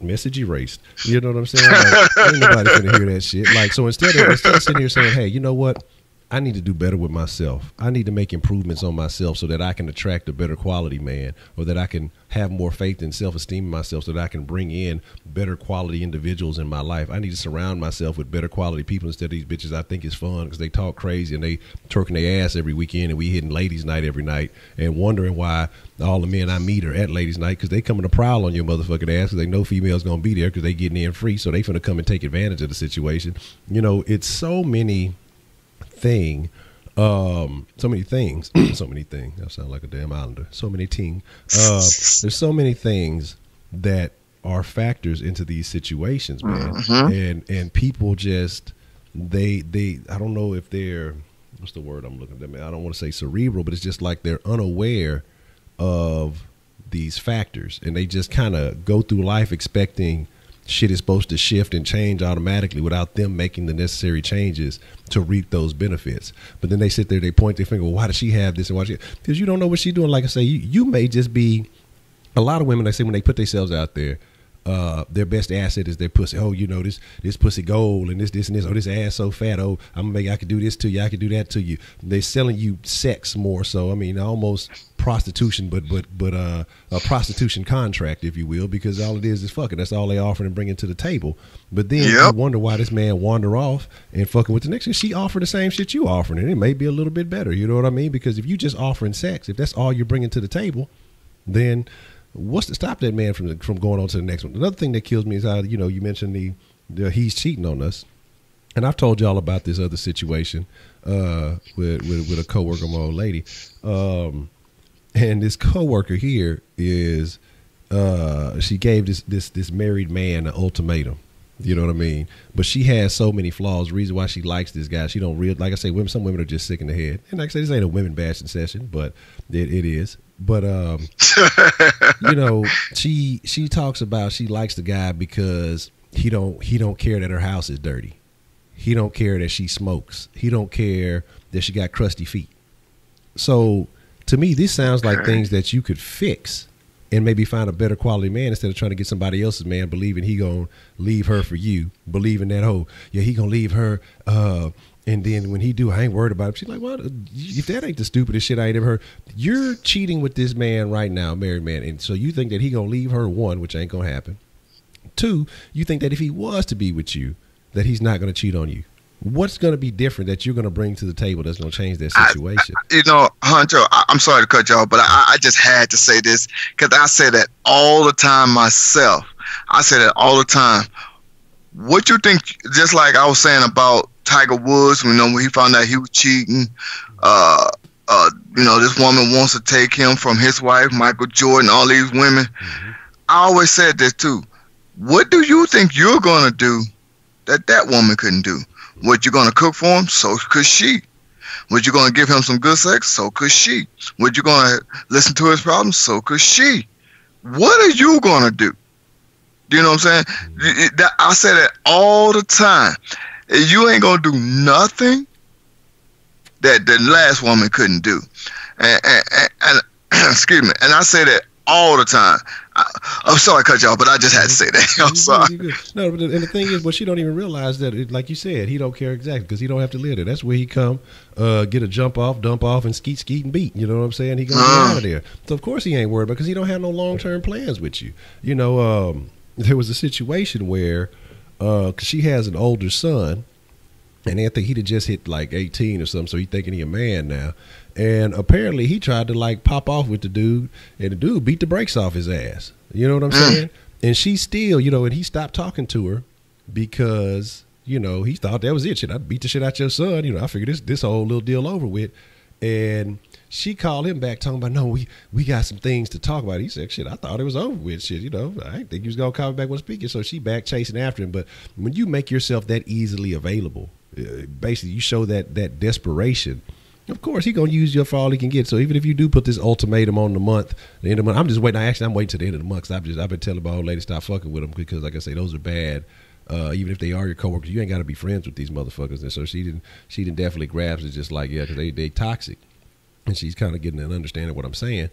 Message erased. You know what I'm saying? Like, ain't nobody gonna hear that shit. Like, so instead of sitting here saying, hey, you know what? I need to do better with myself. I need to make improvements on myself so that I can attract a better quality man, or that I can have more faith and self-esteem in myself so that I can bring in better quality individuals in my life. I need to surround myself with better quality people instead of these bitches I think is fun because they talk crazy and they twerking their ass every weekend and we hitting ladies night every night and wondering why all the men I meet are at ladies night because they coming to prowl on your motherfucking ass because they know females going to be there because they getting in free, so they finna come and take advantage of the situation. You know, it's so many things. I sound like a damn islander. So many things. There's so many things that are factors into these situations, man. Mm-hmm. And people just they I don't know if they're, what's the word I'm looking at? I don't want to say cerebral, but it's just like they're unaware of these factors, and they just kind of go through life expecting shit is supposed to shift and change automatically without them making the necessary changes to reap those benefits. But then they sit there, they point their finger, well, why does she have this and why she? Because you don't know what she's doing. Like I say, you may just be, a lot of women, they say when they put themselves out there, their best asset is their pussy. Oh, you know, this pussy gold and this and this. Oh, this ass so fat. Oh, I could do this to you. I could do that to you. They're selling you sex more so. I mean, almost prostitution, but a prostitution contract, if you will, because all it is fucking. That's all they offering and bringing to the table. But then you wonder why this man wander off and fucking with the next. She offered the same shit you offering, and it may be a little bit better. You know what I mean? Because if you just offering sex, if that's all you're bringing to the table, then what's to stop that man from going on to the next one? Another thing that kills me is how, you know, you mentioned the he's cheating on us, and I've told y'all about this other situation with a coworker of my old lady, and this coworker here is she gave this married man an ultimatum. You know what I mean? But she has so many flaws. The reason why she likes this guy, she don't like I say, some women are just sick in the head. And like I say, this ain't a women bashing session, but it is. But you know, she talks about she likes the guy because he don't care that her house is dirty. He don't care that she smokes. He don't care that she got crusty feet. So to me, this sounds like things that you could fix and maybe find a better quality man instead of trying to get somebody else's man, believing he gonna leave her for you, believing that, oh yeah, he gonna leave her, and then when he do, I ain't worried about him. She's like, well, if that ain't the stupidest shit I ain't ever heard. You're cheating with this man right now, married man, and so you think that he gonna leave her, one, which ain't gonna happen. Two, you think that if he was to be with you, that he's not gonna cheat on you. What's going to be different that you're going to bring to the table that's going to change that situation? You know, Honcho, I'm sorry to cut y'all, but I just had to say this because I say that all the time myself. I say that all the time. What you think, just like I was saying about Tiger Woods, you know, when he found out he was cheating, you know, this woman wants to take him from his wife, Michael Jordan, all these women. Mm-hmm. I always said this too. What do you think you're going to do that woman couldn't do? What you gonna cook for him? So could she. What you gonna give him some good sex? So could she. What you gonna listen to his problems? So could she. What are you gonna do? Do you know what I'm saying? I say that all the time. You ain't gonna do nothing that the last woman couldn't do. And excuse me. And I say that all the time. I'm sorry to cut y'all, but I just had to say that. I'm sorry. No, but and the thing is, she don't even realize that, like you said, he don't care exactly because he don't have to live there. That's where he come, get a jump off, dump off, and skeet and beat. You know what I'm saying? He gonna get out of there. So of course he ain't worried because he don't have no long-term plans with you. You know, there was a situation where, cause she has an older son, and I think he'd just hit like 18 or something, so he thinking he a man now. And apparently he tried to like pop off with the dude, and the dude beat the brakes off his ass. You know what I'm saying? And she still, you know, and he stopped talking to her because, you know, he thought that was it. Shit, I beat the shit out your son. You know, I figured this whole little deal over with. And she called him back talking about, no, we got some things to talk about. He said, shit, I thought it was over with. Shit, you know, I didn't think he was going to call me back when speaking. So she back chasing after him. But when you make yourself that easily available, basically you show that desperation. Of course, he gonna use you for all he can get. So even if you do put this ultimatum on the end of the month, I'm just waiting. I'm waiting to the end of the month. Cause I've been telling my old lady stop fucking with them because, like I say, those are bad. Even if they are your coworkers, you ain't got to be friends with these motherfuckers. And so she didn't definitely grasp it, just like, yeah, because they toxic. And she's kind of getting an understanding of what I'm saying.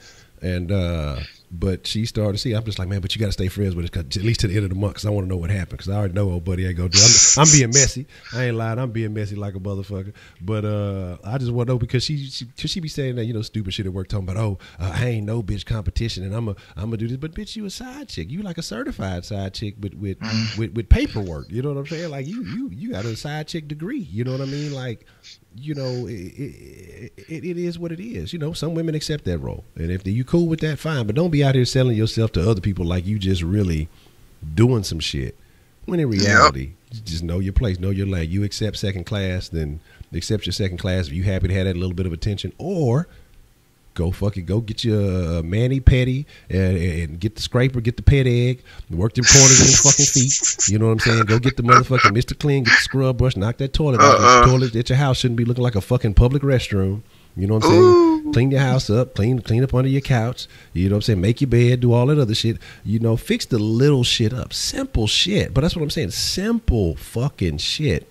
But she started to see. I'm just like, man, but you got to stay friends with us at least to the end of the month, because I want to know what happened. Because I already know old buddy ain't gonna do. I'm being messy. I ain't lying. I'm being messy like a motherfucker. But I just want to know, because she be saying that, stupid shit at work, talking about, I ain't no bitch competition, and I'm gonna do this. But bitch, you a side chick. You like a certified side chick, but with paperwork. You know what I'm saying? Like you got a side chick degree. You know what I mean? Like. It is what it is. Some women accept that role, and if you cool with that, fine. But don't be out here selling yourself to other people like you just really doing some shit. When in reality, you just know your place, know your lane. You accept second class, then accept your second class if you happy to have that little bit of attention, or go get your mani-pedi and get the scraper, get the pet egg, work them corners in them fucking feet. You know what I'm saying? Go get the motherfucking Mr. Clean, get the scrub brush, knock that toilet out. The toilet at your house shouldn't be looking like a fucking public restroom. You know what I'm saying? Clean your house up, clean up under your couch. You know what I'm saying? Make your bed, do all that other shit. Fix the little shit up. Simple shit. But that's what I'm saying. Simple fucking shit.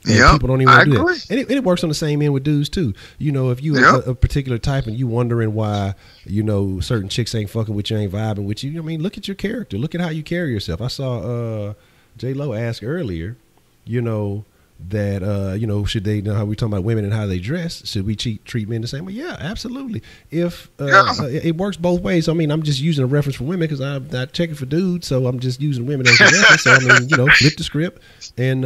Yeah, people don't even want to do that. And it works on the same end with dudes too. If you a particular type and you wondering why, certain chicks ain't fucking with you, ain't vibing with you. I mean, look at your character. Look at how you carry yourself. I saw J-Lo ask earlier, that should they how we talking about women and how they dress, should we treat men the same way? Yeah, absolutely. If it works both ways. I mean, I'm just using a reference for women because I'm not checking for dudes, so I'm just using women as a reference. So I mean, flip the script and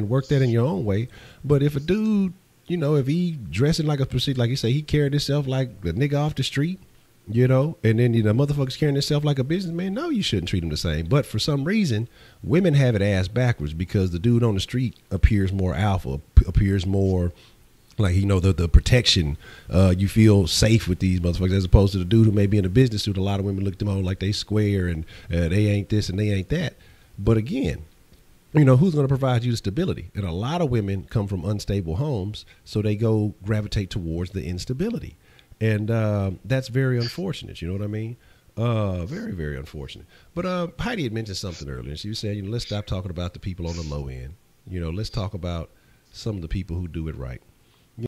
work that in your own way. But if a dude, if he dressing like like you say, he carried himself like the nigga off the street, and then motherfuckers carrying themselves like a businessman, no, you shouldn't treat them the same. But for some reason, women have it ass backwards, because the dude on the street appears more alpha, appears more like the protection. You feel safe with these motherfuckers, as opposed to the dude who may be in a business suit. A lot of women look at them all like they square and they ain't this and they ain't that. But again, who's going to provide you the stability? And a lot of women come from unstable homes, so they gravitate towards the instability. And that's very unfortunate. You know what I mean? Very, very unfortunate. But Heidi had mentioned something earlier. And she was saying, let's stop talking about the people on the low end. Let's talk about some of the people who do it right.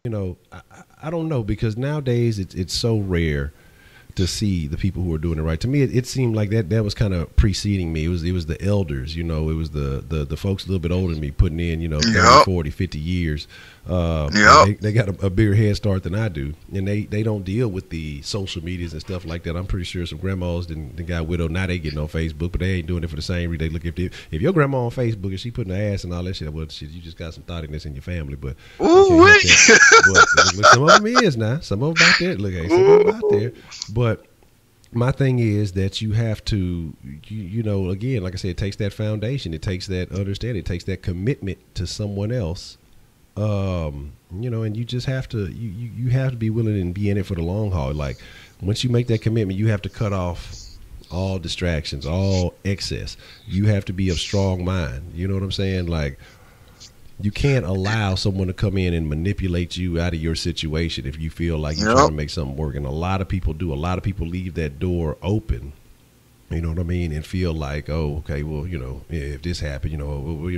I don't know, because nowadays it's so rare to see the people who are doing it right. To me, it seemed like that was kind of preceding me. It was the elders, it was the folks a little bit older than me putting in, 30, 40, 50 years. They got a bigger head start than I do, and they don't deal with the social medias and stuff like that. I'm pretty sure some grandmas that got widowed, now they getting on Facebook, but they ain't doing it for the same reason. They look, if your grandma on Facebook and she putting her ass and all that shit, well, shit, you just got some thoughtiness in your family. But look, some of them is now. Some of them out there. Look, hey, some of them out there. But my thing is that you have to, again, like I said, it takes that foundation. It takes that understanding. It takes that commitment to someone else. And you just have to, you have to be willing and be in it for the long haul. Like, once you make that commitment, you have to cut off all distractions, all excess. You have to be of strong mind. You know what I'm saying? Like, you can't allow someone to come in and manipulate you out of your situation if you feel like you're trying to make something work. And a lot of people do. A lot of people leave that door open, you know what I mean, and feel like, oh, okay, well, if this happened,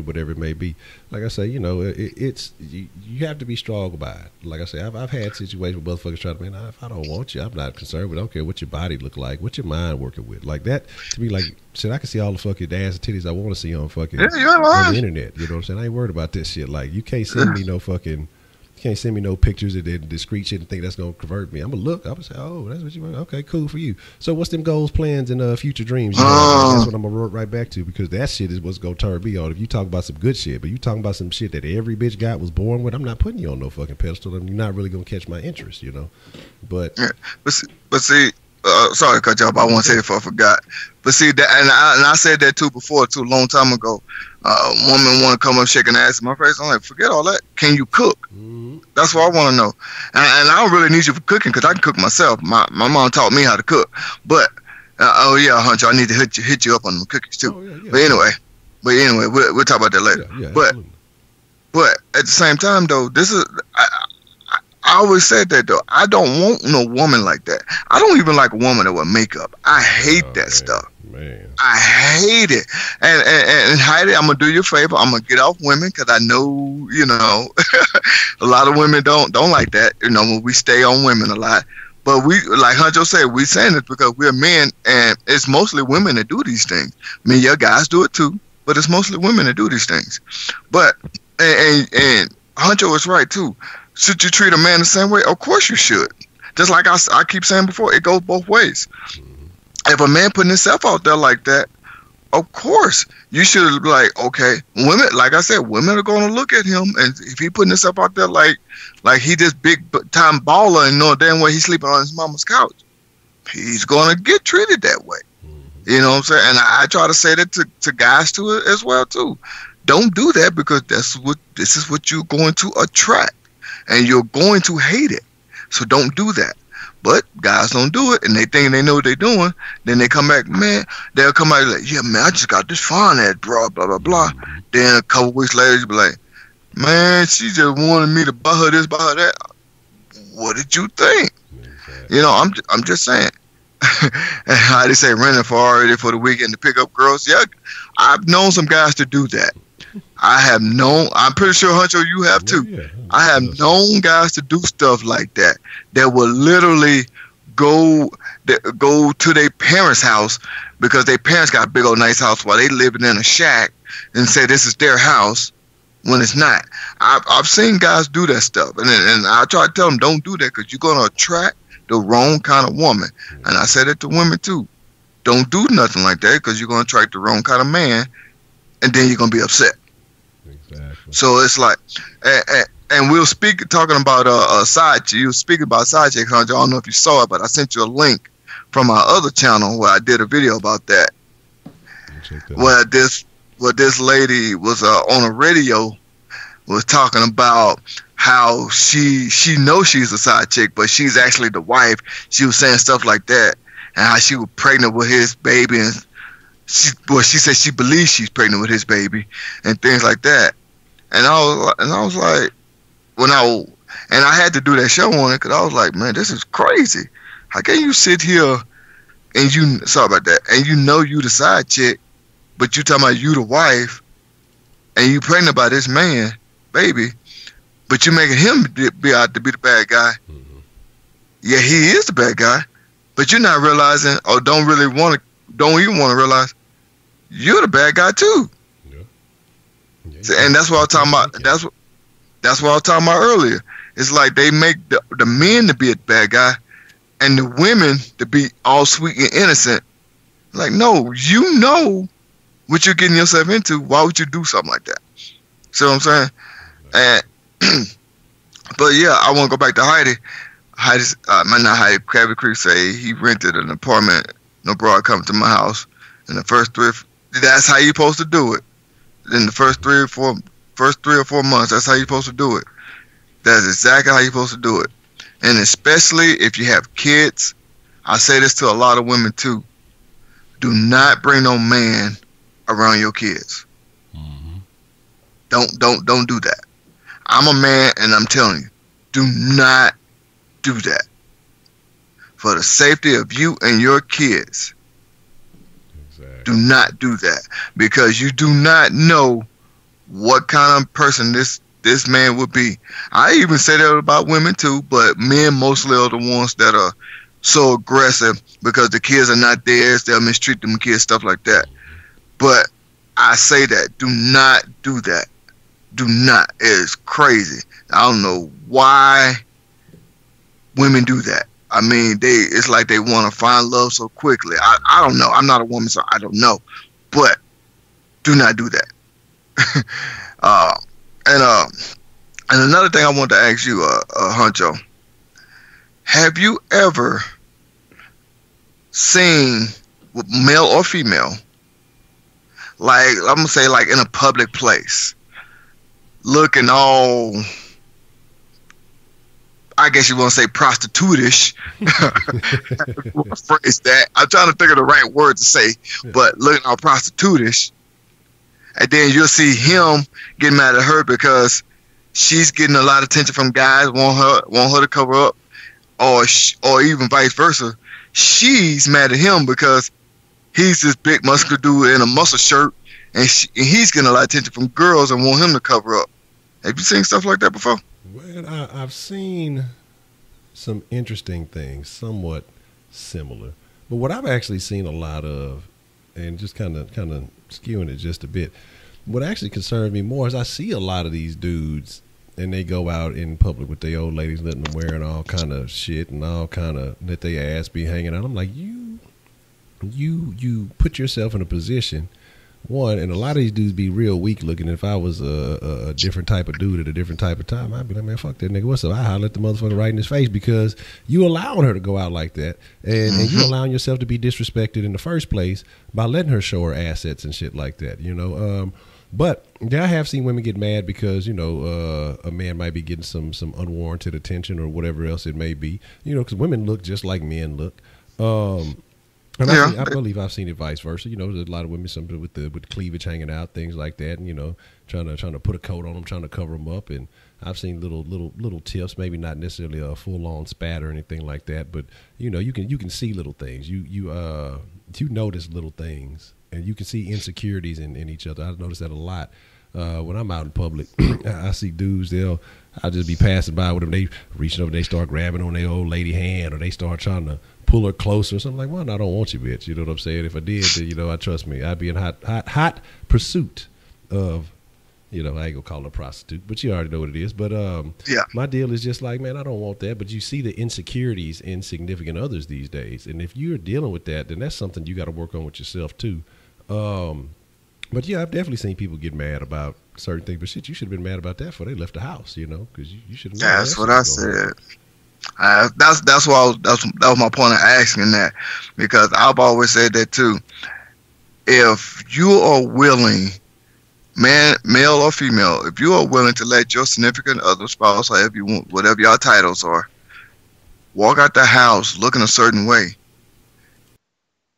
whatever it may be. Like I say, it's you have to be strong about it. Like I say, I've had situations where motherfuckers try to, man, if I don't want you, I'm not concerned with. I don't care what your body look like, what your mind working with. Like that, to me, like, shit, I can see all the fucking ass and titties I want to see on fucking on the internet. You know what I'm saying? I ain't worried about this shit. Like, you can't send me no fucking. You can't send me no pictures of that discreet shit and think that's gonna convert me. I'm gonna look. I'm gonna say, oh, that's what you want. Okay, cool for you. So what's them goals, plans, and future dreams? That's what I'm gonna roll right back to, because that shit is what's gonna turn me on. If you talk about some good shit, but you talking about some shit that every bitch got was born with, I'm not putting you on no fucking pedestal. And you're not really gonna catch my interest, But see, sorry to cut you off. I want to say it before I forgot. But see that, and I said that too before, too, a long time ago. Woman want to come up shaking ass in my face. I'm like, forget all that. Can you cook? Mm-hmm. That's what I want to know. And I don't really need you for cooking, because I can cook myself. My mom taught me how to cook. But oh yeah, Honcho, I need to hit you up on the cookies too. Oh, yeah. But anyway, we'll talk about that later. Yeah, but at the same time though, this is. I always said that though. I don't want no woman like that. I don't even like a woman that wear makeup. I hate that stuff. Man. I hate it. And Heidi, I'm gonna do you a favor. I'm gonna get off women, because I know, a lot of women don't like that. We stay on women a lot. But we, like Honcho said, we saying it because we're men, and it's mostly women that do these things. I mean, yeah, guys do it too, but it's mostly women that do these things. But and Honcho is right too. Should you treat a man the same way? Of course you should. Just like I keep saying before, it goes both ways. If a man putting himself out there like that, of course you should be like, okay, women, like I said, women are going to look at him, and if he putting himself out there like he this big time baller and know damn well he's sleeping on his mama's couch, he's going to get treated that way. You know what I'm saying? And I try to say that to guys too as well too. Don't do that, because this is what you're going to attract, and you're going to hate it. So don't do that. But guys don't do it, and they think they know what they're doing. Then they come back, man. They'll come back like, yeah, man, I just got this fine ass, bro, blah, blah, blah. Then a couple weeks later, you be like, man, she just wanted me to buy her this, buy her that. What did you think? Exactly. You know, I'm just saying. And how they say renting for the weekend to pick up girls. Yeah, I've known some guys to do that. I'm pretty sure, Honcho, you have too. Yeah. I have known guys to do stuff like that will literally go to their parents' house because their parents got a big old nice house while they living in a shack and say this is their house when it's not. I've seen guys do that stuff, and I try to tell them, don't do that, because you're going to attract the wrong kind of woman. And I said it to women too. Don't do nothing like that, because you're going to attract the wrong kind of man, and then you're going to be upset. Exactly. So it's like, and we'll talking about a side chick. You were speaking about side chick, Honcho. I don't know if you saw it, but I sent you a link from our other channel where I did a video about that. Where this lady was on a radio, was talking about how she knows she's a side chick, but she's actually the wife. She was saying stuff like that, and how she was pregnant with his baby, and she said she believes she's pregnant with his baby, and things like that. And I was like, I had to do that show on it, because I was like, man, this is crazy. How can you sit here and sorry about that, and you know you the side chick, but you talking about you the wife, and you pregnant by this man, baby, but you making him be out to be the bad guy. Mm-hmm. Yeah, he is the bad guy, but you're not realizing, or don't even want to realize, you're the bad guy too. Yeah. And that's what I was talking about. That's what I was talking about earlier. It's like they make the men to be a bad guy, and the women to be all sweet and innocent. Like, no, you know what you're getting yourself into. Why would you do something like that? See what I'm saying? And but yeah, I want to go back to Heidi. Cabot Creek say he rented an apartment. No broad coming to my house. In the first that's how you're supposed to do it. In the first 3 or 4 months, that's how you're supposed to do it. That's exactly how you're supposed to do it. And especially if you have kids, I say this to a lot of women too. Do not bring no man around your kids. Mm-hmm. Don't do that. I'm a man, and I'm telling you, do not do that. For the safety of you and your kids. Do not do that, because you do not know what kind of person this man would be. I even say that about women too, but men mostly are the ones that are so aggressive because the kids are not theirs. They'll mistreat them kids, stuff like that. But I say that, do not do that. Do not. It is crazy. I don't know why women do that. I mean, it's like they want to find love so quickly. I don't know. I'm not a woman, so I don't know. But do not do that. And another thing I want to ask you, Honcho, have you ever seen, male or female, like, I'm going to say like in a public place, looking all, I guess you want to say prostitutish. Phrase that. I'm trying to think of the right word to say, but looking all prostitutish. And then you'll see him getting mad at her because she's getting a lot of attention from guys, want her to cover up, or even vice versa. She's mad at him because he's this big muscular dude in a muscle shirt, and he's getting a lot of attention from girls and want him to cover up. Have you seen stuff like that before? Well, I've seen some interesting things, somewhat similar. But what I've actually seen a lot of, and just kind of skewing it just a bit, what actually concerns me more is I see a lot of these dudes, and they go out in public with their old ladies, letting them wearing all kind of shit and all kind of let their ass be hanging out. I'm like, you put yourself in a position. One, and a lot of these dudes be real weak looking. If I was a different type of dude at a different type of time, I'd be like, man, fuck that nigga. What's up? I holler at the motherfucker right in his face because you allowing her to go out like that. And you allowing yourself to be disrespected in the first place by letting her show her assets and shit like that, you know? But I have seen women get mad because, you know, a man might be getting some unwarranted attention or whatever else it may be, you know, because women look just like men look. And I believe I've seen it vice versa. You know, there's a lot of women, some with cleavage hanging out, things like that, and you know, trying to put a coat on them, trying to cover them up. And I've seen little tips, maybe not necessarily a full on spat or anything like that, but you know, you can see little things. You notice little things, and you can see insecurities in each other. I've noticed that a lot. When I'm out in public, I see dudes. I'll just be passing by with them. They reaching over, they start grabbing on their old lady hand, or they start trying to pull her closer or something. Like, well, I don't want you, bitch. You know what I'm saying? If I did, then, you know, trust me, I'd be in hot pursuit of, you know, I ain't gonna call her a prostitute, but you already know what it is. But my deal is just like, man, I don't want that. But you see the insecurities in significant others these days, and if you're dealing with that, then that's something you got to work on with yourself too. But yeah, I've definitely seen people get mad about certain things. But shit, you should have been mad about that before they left the house, you know, because you should have. That's what I said. That was my point of asking that, because I've always said that too. If you are willing, male or female, if you are willing to let your significant other, spouse, however you want, whatever your titles are, walk out the house looking a certain way,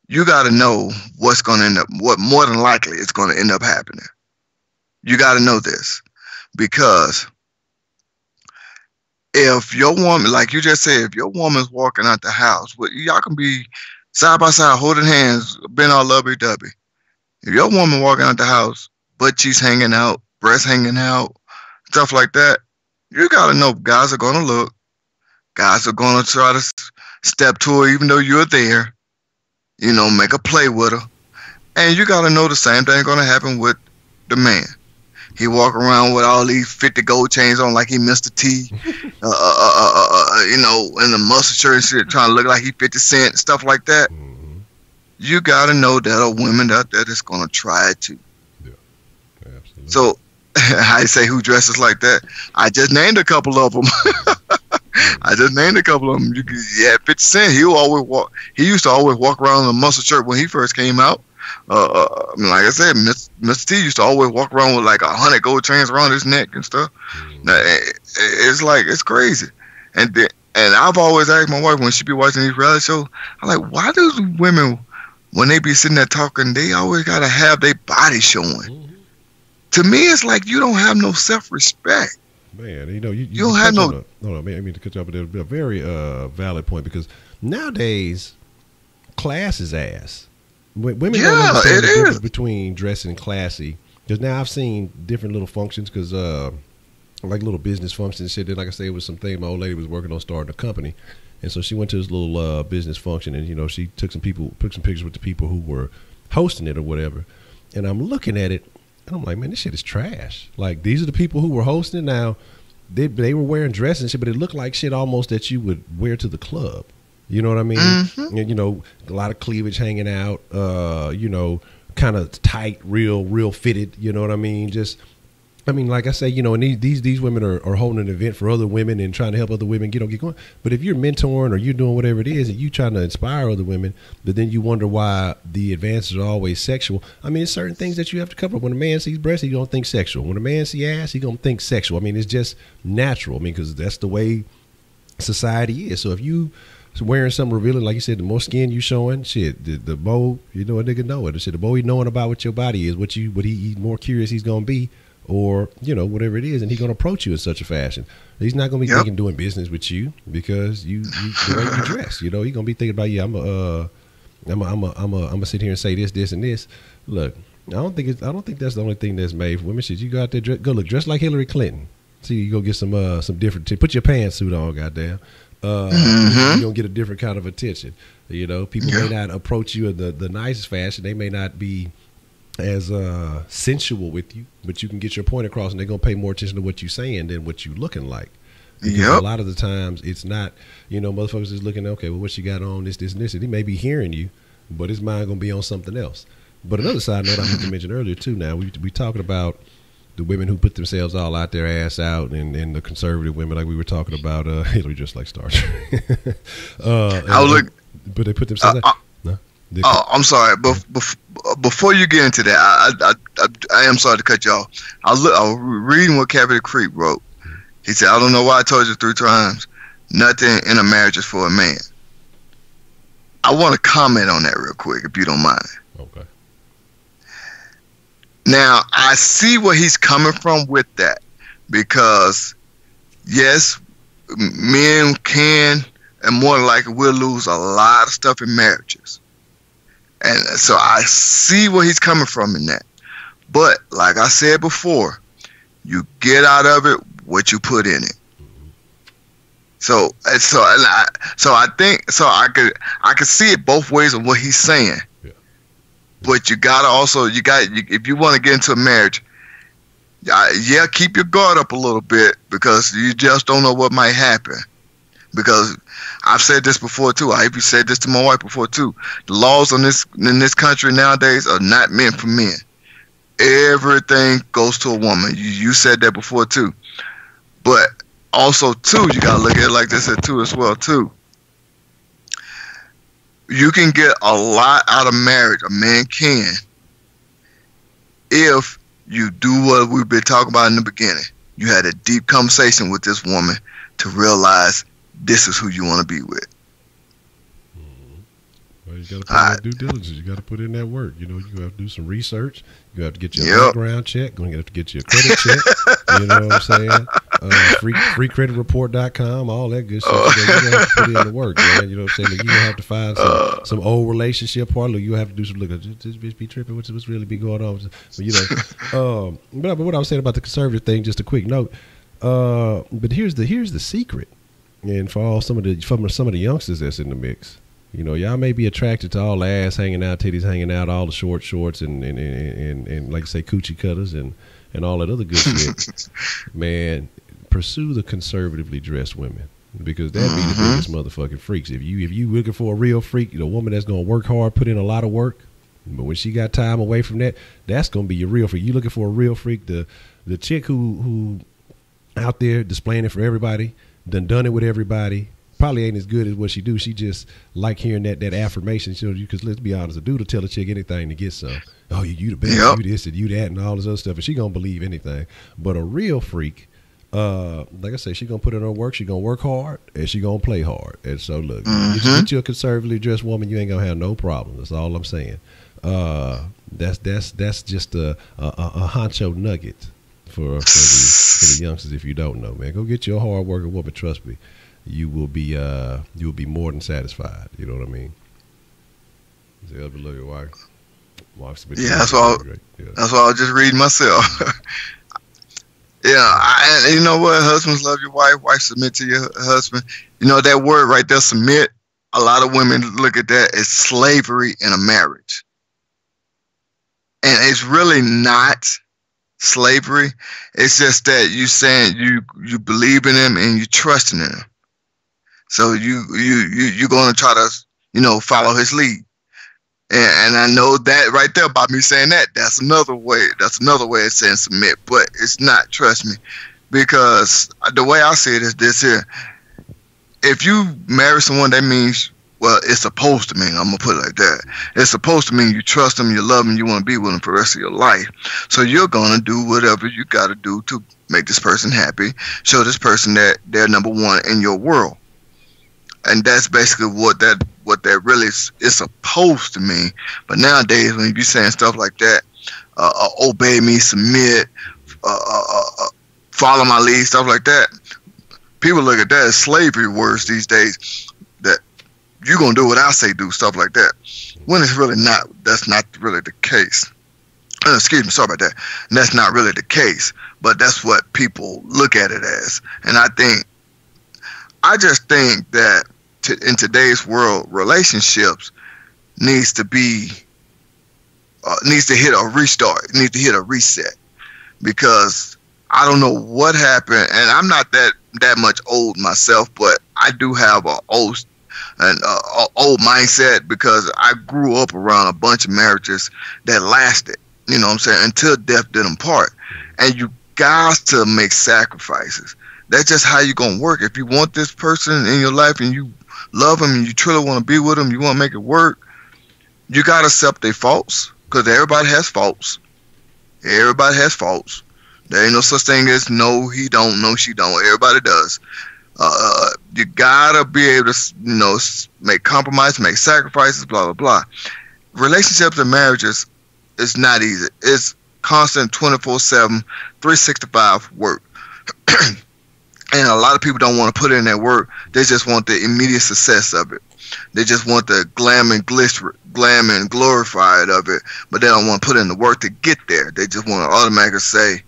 you got to know what's going to end up, what more than likely is going to end up happening. You got to know this, because if your woman, like you just said, if your woman's walking out the house, y'all can be side by side, holding hands, being all lovey-dovey. If your woman walking out the house, butt cheeks hanging out, breasts hanging out, stuff like that, you got to know guys are going to look. Guys are going to try to step to her even though you're there. You know, make a play with her. And you got to know the same thing going to happen with the man. He walk around with all these 50 gold chains on like he Mr. T, you know, in the muscle shirt and shit, trying to look like he 50 Cent, stuff like that. Mm-hmm. You got to know there are women out there that's going to try it too. Yeah, absolutely. So, I say who dresses like that? I just named a couple of them. I just named a couple of them. Yeah, 50 Cent, he used to always walk around in a muscle shirt when he first came out. Like I said, Mr. T used to always walk around with like 100 gold chains around his neck and stuff. It's like, it's crazy. And I've always asked my wife when she be watching these reality shows, I'm like, why do women, when they be sitting there talking, they always gotta have their body showing? Mm-hmm. To me, it's like you don't have no self-respect. Man, you know, you don't have no. No, I mean to cut you off, but a very valid point, because nowadays, class is ass. Women don't understand the difference between dressing classy. Because now I've seen different little functions, because like little business functions and shit. Then, like I say, it was something my old lady was working on starting a company, and so she went to this little business function, and you know, she took some pictures with the people who were hosting it or whatever. And I'm looking at it, and I'm like, man, this shit is trash. Like, these are the people who were hosting. Now, they were wearing dresses and shit, but it looked like shit almost that you would wear to the club. You know what I mean? Mm-hmm. And, you know, a lot of cleavage hanging out, you know, kind of tight, real fitted. You know what I mean? Like I say, you know, and these women are holding an event for other women and trying to help other women get going. But if you're mentoring or you're doing whatever it is and you trying to inspire other women, but then you wonder why the advances are always sexual. I mean, it's certain things that you have to cover. When a man sees breasts, he's going to think sexual. When a man sees ass, he's going to think sexual. I mean, it's just natural. I mean, because that's the way society is. So if you wearing something revealing, like you said, the more skin you showing, shit, the more, you know, a nigga know it. Shit, the more he knowing about what your body is, what he's more curious he's going to be. Or, you know, whatever it is, and he's going to approach you in such a fashion. He's not going to be thinking doing business with you because you the way you dress. You know, he's going to be thinking about, I'm gonna sit here and say this, and this. Look, I don't think that's the only thing that's made for women. Shit, you go out there, go look, dress like Hillary Clinton. See, you go get some different. Put your pantsuit on, goddamn. You're gonna get a different kind of attention. You know, people may not approach you in the nicest fashion. They may not be as sensual with you, but you can get your point across, and they're gonna pay more attention to what you're saying than what you looking like. Because a lot of the times it's not, you know, motherfuckers is looking, okay, well, what you got on, this, and this. And he may be hearing you, but his mind going to be on something else. But another side note I meant to mention earlier, too, now, we talking about the women who put themselves all out their ass out, and the conservative women, like we were talking about, Hillary, just like Star Trek. But they put themselves out. I'm sorry. Before you get into that, I am sorry to cut you off. I was reading what Captain Creep wrote. He said, I don't know why I told you 3 times. Nothing in a marriage is for a man. I want to comment on that real quick, if you don't mind. Okay. Now, I see where he's coming from with that. Because, yes, men can, and more than likely will lose a lot of stuff in marriages. And so I see where he's coming from in that. But, like I said before, you get out of it what you put in it. So I think I could see it both ways of what he's saying. Yeah. But you gotta also if you want to get into a marriage, keep your guard up a little bit, because you just don't know what might happen. Because I've said this before too. I even said this to my wife before too. The laws in this country nowadays are not meant for men. Everything goes to a woman. You said that before too. But also too, you gotta look at it like this too as well too. You can get a lot out of marriage. A man can, if you do what we've been talking about in the beginning. You had a deep conversation with this woman to realize this is who you want to be with. Well, you got to put in that due diligence. You got to put in that work. You know, you have to do some research. You have to get your background check. Going to have to get your credit check. You know what I'm saying? Freecreditreport.com, all that good shit. You have to put in the work, man. You know what I'm saying? Like, you have to find some old relationship partner. You have to do some look. This bitch be tripping. What's really be going on? But, you know, but what I was saying about the conservative thing, just a quick note. But here's the secret, and for some of the youngsters that's in the mix. You know, y'all may be attracted to all the ass hanging out, titties hanging out, all the short shorts, and like I say, coochie cutters, and all that other good shit. Man, pursue the conservatively dressed women, because that'd be the biggest motherfucking freaks. If you looking for a real freak, a woman that's gonna work hard, put in a lot of work, but when she got time away from that, that's gonna be your real freak. You looking for a real freak, the chick who out there displaying it for everybody, done it with everybody. Probably ain't as good as what she do. She just like hearing that affirmation. Because let's be honest, a dude will tell a chick anything to get some. Oh, you the best, you this and you that and all this other stuff, and she gonna believe anything. But a real freak, like I say, she gonna put in her work. She gonna work hard and she gonna play hard. And so look, you get you a conservatively dressed woman, you ain't gonna have no problem. That's all I'm saying. That's just a honcho nugget for the youngsters. If you don't know, man, go get you a hard working woman. Trust me. You will be more than satisfied. You know what I mean? Look at your wife. That's why I was just reading myself. And you know what? Husbands love your wife. Wife submit to your husband. You know that word right there, submit. A lot of women look at that as slavery in a marriage, and it's really not slavery. It's just that you saying you believe in him and you trusting in him. So you're going to try to, follow his lead. And I know that right there by me saying that, that's another way of saying submit, but it's not, trust me. Because the way I see it is this here. If you marry someone, that means, well, it's supposed to mean, I'm going to put it like that. It's supposed to mean you trust them, you love them, you want to be with them for the rest of your life. So you're going to do whatever you got to do to make this person happy, show this person that they're number one in your world. And that's basically what that really is supposed to mean. But nowadays, when you be saying stuff like that, obey me, submit, follow my lead, stuff like that, people look at that as slavery words these days. That you're gonna do what I say do, stuff like that. When it's really not. That's not really the case. Excuse me, sorry about that. And that's not really the case. But that's what people look at it as. And I think I just think that in today's world, relationships needs to hit a restart. It needs to hit a reset, because I don't know what happened, and I'm not that much old myself, but I do have an old mindset, because I grew up around a bunch of marriages that lasted, you know what I'm saying, until death did them part. And you got to make sacrifices. That's just how you're going to work. If you want this person in your life and you love them and you truly want to be with them, you want to make it work, you got to accept their faults, because everybody has faults. Everybody has faults. There ain't no such thing as no, he don't, no, she don't. Everybody does. You gotta be able to, make compromises, make sacrifices, blah, blah, blah. Relationships and marriages is not easy. It's constant 24/7, 365 work. And a lot of people don't want to put in that work. They just want the immediate success of it. They just want the glam and glorified of it, but they don't want to put in the work to get there. They just want to automatically say,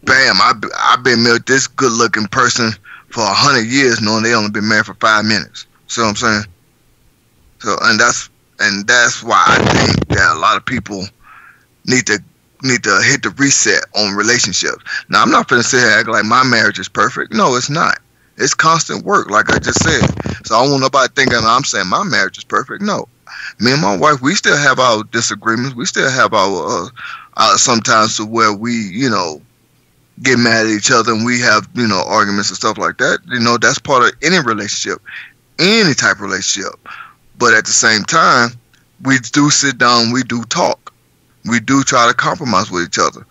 bam, I've been married this good-looking person for 100 years, knowing they only been married for 5 minutes. See what I'm saying? So, and that's why I think that a lot of people need to hit the reset on relationships. Now, I'm not finna sit here and act like my marriage is perfect. No, it's not. It's constant work, like I just said. So I don't want nobody thinking I'm saying my marriage is perfect. No. Me and my wife, we still have our disagreements. We still have our sometimes to where we, get mad at each other and we have, arguments and stuff like that. That's part of any relationship, any type of relationship. But at the same time, we do sit down, we do talk. We do try to compromise with each other.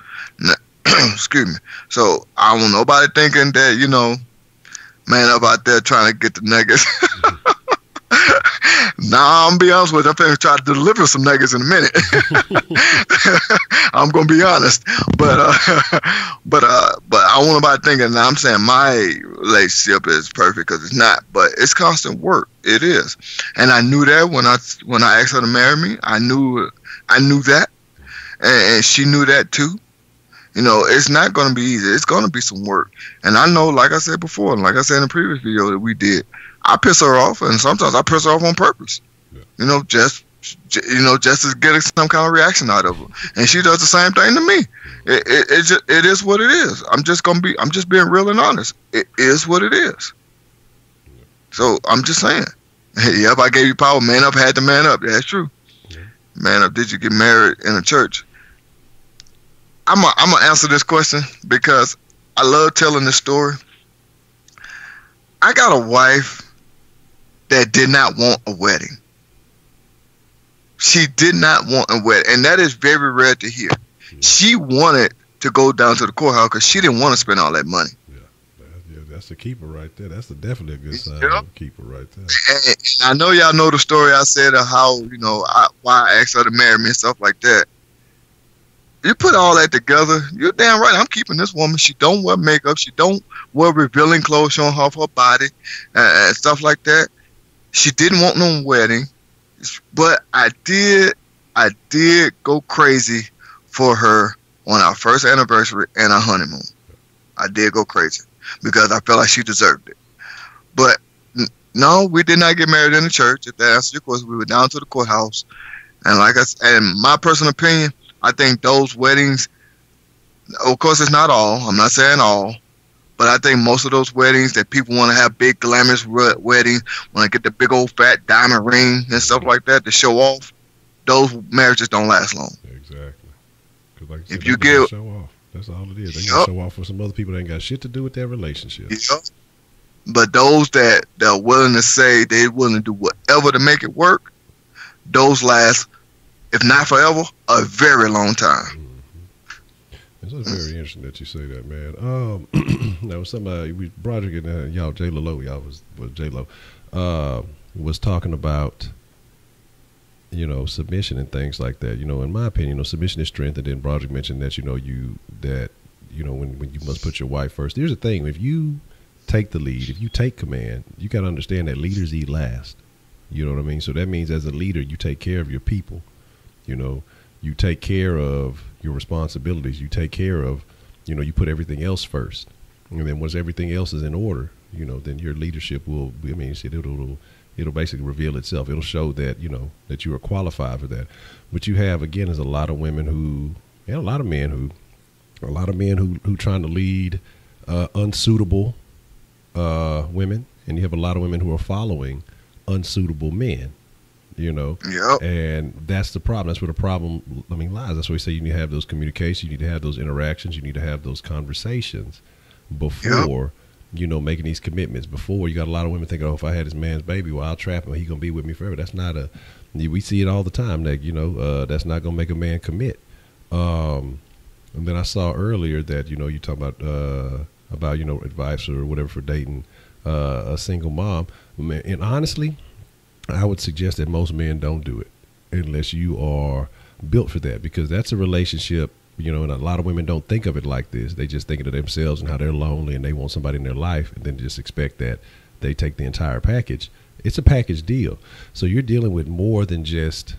Excuse me. So I don't want nobody thinking that, Man Up out there trying to get the nuggets. Nah, I'm gonna be honest with you. I'm finna try to deliver some nuggets in a minute. I'm gonna be honest, but I don't want nobody thinking that I'm saying my relationship is perfect, because it's not. But it's constant work. It is, and I knew that when I asked her to marry me. I knew that, and she knew that too. It's not gonna be easy. It's gonna be some work, and I know, like I said before, and like I said in the previous video that we did. I piss her off, and sometimes I piss her off on purpose. Yeah. Just to get some kind of reaction out of her, and she does the same thing to me. It is what it is. I'm just being real and honest. It is what it is. Yeah. So I'm just saying. Yep, I gave you power. Man Up had to man up. That's true. Yeah. Man Up. Did you get married in a church? I'm gonna answer this question because I love telling this story. I got a wife that did not want a wedding. She did not want a wedding, and that is very rare to hear. Yeah. She wanted to go down to the courthouse because she didn't want to spend all that money. Yeah, that's a keeper right there. That's definitely a good sign of a keeper right there. And I know y'all know the story I said of how, why I asked her to marry me and stuff like that. You put all that together, you're damn right. I'm keeping this woman. She don't wear makeup. She don't wear revealing clothes showing off her body and stuff like that. She didn't want no wedding, but I did go crazy for her on our first anniversary and our honeymoon. I did go crazy because I felt like she deserved it. But no, we did not get married in the church. If that answers your question, we were down to the courthouse. And like I said, in my personal opinion, I think those weddings, of course, it's not all. I'm not saying all. But I think most of those weddings that people want to have big glamorous weddings, want to get the big old fat diamond ring and stuff like that to show off, those marriages don't last long. Exactly. Because like if you give show off, that's all it is. They gonna show off for some other people that ain't got shit to do with their relationship. Yep. But those that are willing to say they're willing to do whatever to make it work, those last, if not forever, a very long time. It's very interesting that you say that, man. There was somebody, Broderick and y'all, J-Lo was talking about, submission and things like that. In my opinion, submission is strength. And then Broderick mentioned that, when you must put your wife first. Here's the thing. If you take the lead, if you take command, you got to understand that leaders eat last. You know what I mean? So that means as a leader, you take care of your people. You take care of your responsibilities. You take care of, you put everything else first. And then once everything else is in order, then your leadership will. I mean, it'll basically reveal itself. It'll show that that you are qualified for that. What you have again is a lot of women who, and a lot of men who trying to lead unsuitable women, and you have a lot of women who are following unsuitable men. Yep. And that's the problem. That's where the problem, lies. That's why we say you need to have those communications, you need to have those interactions, you need to have those conversations before, making these commitments. Before, you got a lot of women thinking, oh, if I had this man's baby, well, I'll trap him, he's going to be with me forever. That's not we see it all the time that, that's not going to make a man commit. And then I saw earlier that, you talk about advice or whatever for dating a single mom. And honestly, I would suggest that most men don't do it unless you are built for that, because that's a relationship, and a lot of women don't think of it like this. They just think of themselves and how they're lonely and they want somebody in their life, and then just expect that they take the entire package. It's a package deal. So you're dealing with more than just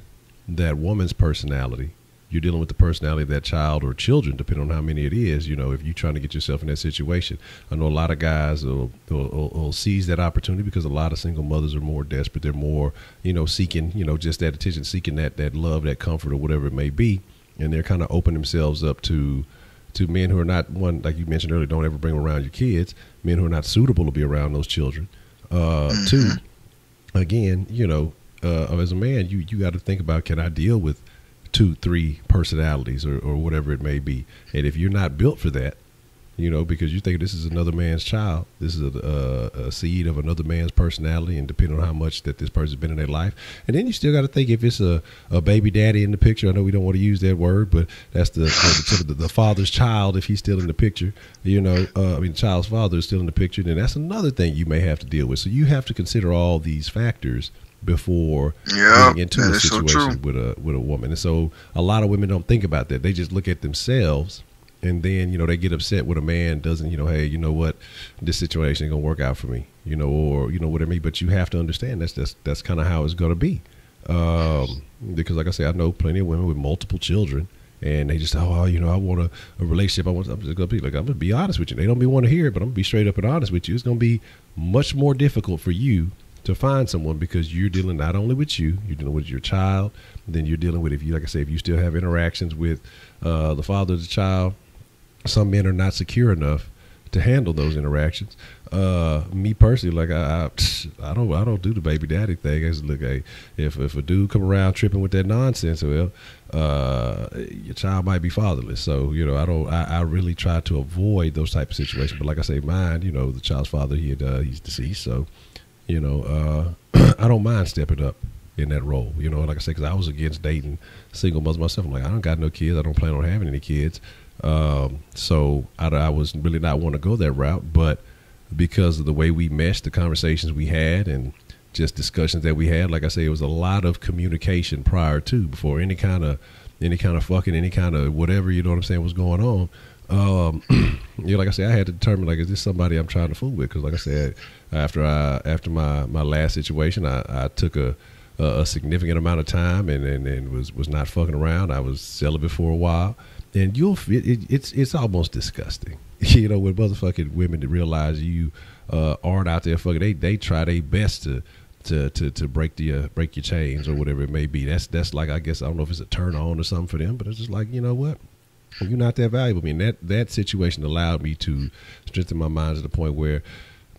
that woman's personality. You're dealing with the personality of that child or children, depending on how many it is. If you're trying to get yourself in that situation, I know a lot of guys will seize that opportunity, because a lot of single mothers are more desperate. They're more, seeking, just that attention, seeking that love, that comfort, or whatever it may be. And they're kind of open themselves up to men who are not, one, like you mentioned earlier, don't ever bring around your kids, men who are not suitable to be around those children. Two, again, as a man, you got to think about, can I deal with 2-3 personalities or whatever it may be? And if you're not built for that, because you think this is another man's child, this is a seed of another man's personality, and depending on how much that this person's been in their life. And then you still got to think, if it's a baby daddy in the picture, I know we don't want to use that word, but that's the father's child. If he's still in the picture, the child's father is still in the picture, then that's another thing you may have to deal with. So you have to consider all these factors before getting into a situation with a woman. And so a lot of women don't think about that. They just look at themselves, and then they get upset when a man doesn't, hey, you know what, this situation ain't gonna work out for me, or whatever. But you have to understand that's kind of how it's gonna be, because like I say, I know plenty of women with multiple children, and they just, I want a relationship. I'm just gonna be like, I'm gonna be honest with you. They don't want to hear it, but I'm gonna be straight up and honest with you. It's gonna be much more difficult for you to find someone, because you're dealing not only with you're dealing with your child, then you're dealing with, if you still have interactions with the father of the child. Some men are not secure enough to handle those interactions. Me personally, like I don't do the baby daddy thing. I just look, hey, if a dude come around tripping with that nonsense, well, your child might be fatherless. So I really try to avoid those type of situations. But like I say, mine, the child's father, he's deceased, so I don't mind stepping up in that role. Like I say, because I was against dating single mothers myself. I'm like, I don't got no kids. I don't plan on having any kids. So I was really not want to go that route, but because of the way we meshed, the conversations we had, and just discussions that we had, like I say, it was a lot of communication prior to, before any kind of fucking, any kind of whatever, was going on. Like I said, I had to determine, like, is this somebody I'm trying to fool with? Because like I said, after my last situation, I took a significant amount of time and was not fucking around. I was celibate for a while. And it's almost disgusting, when motherfucking women to realize you aren't out there fucking. They try their best to break your chains or whatever it may be. That's like, I guess, I don't know if it's a turn on or something for them, but it's just like, what, you're not that valuable. I mean, that situation allowed me to strengthen my mind to the point where,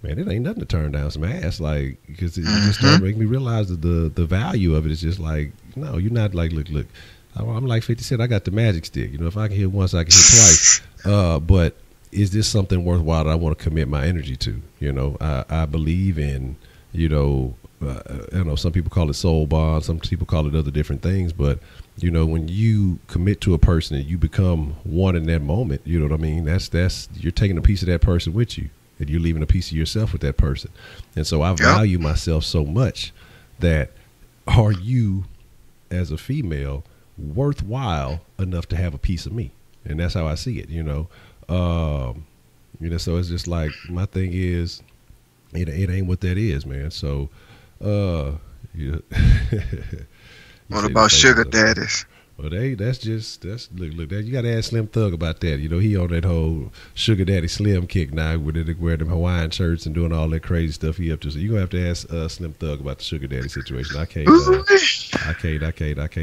man, it ain't nothing to turn down some ass, like, because it just started making me realize that the value of it is just like, no, you're not like, look. I'm like 50 Cent. I got the magic stick. If I can hit once, I can hit twice. But is this something worthwhile that I want to commit my energy to? I believe in, I know some people call it soul bond. Some people call it other different things. But, when you commit to a person and you become one in that moment, you know what I mean? That's you're taking a piece of that person with you, and you're leaving a piece of yourself with that person. And so I value myself so much that, are you, as a female, worthwhile enough to have a piece of me? And that's how I see it, so it's just like, my thing is, it ain't what that is, man. So what about sugar daddies? Well, that's look that you got to ask Slim Thug about that. You know, he on that whole Sugar Daddy Slim kick now, where they wear them Hawaiian shirts and doing all that crazy stuff he up to. So you gonna have to ask Slim Thug about the Sugar Daddy situation. I can't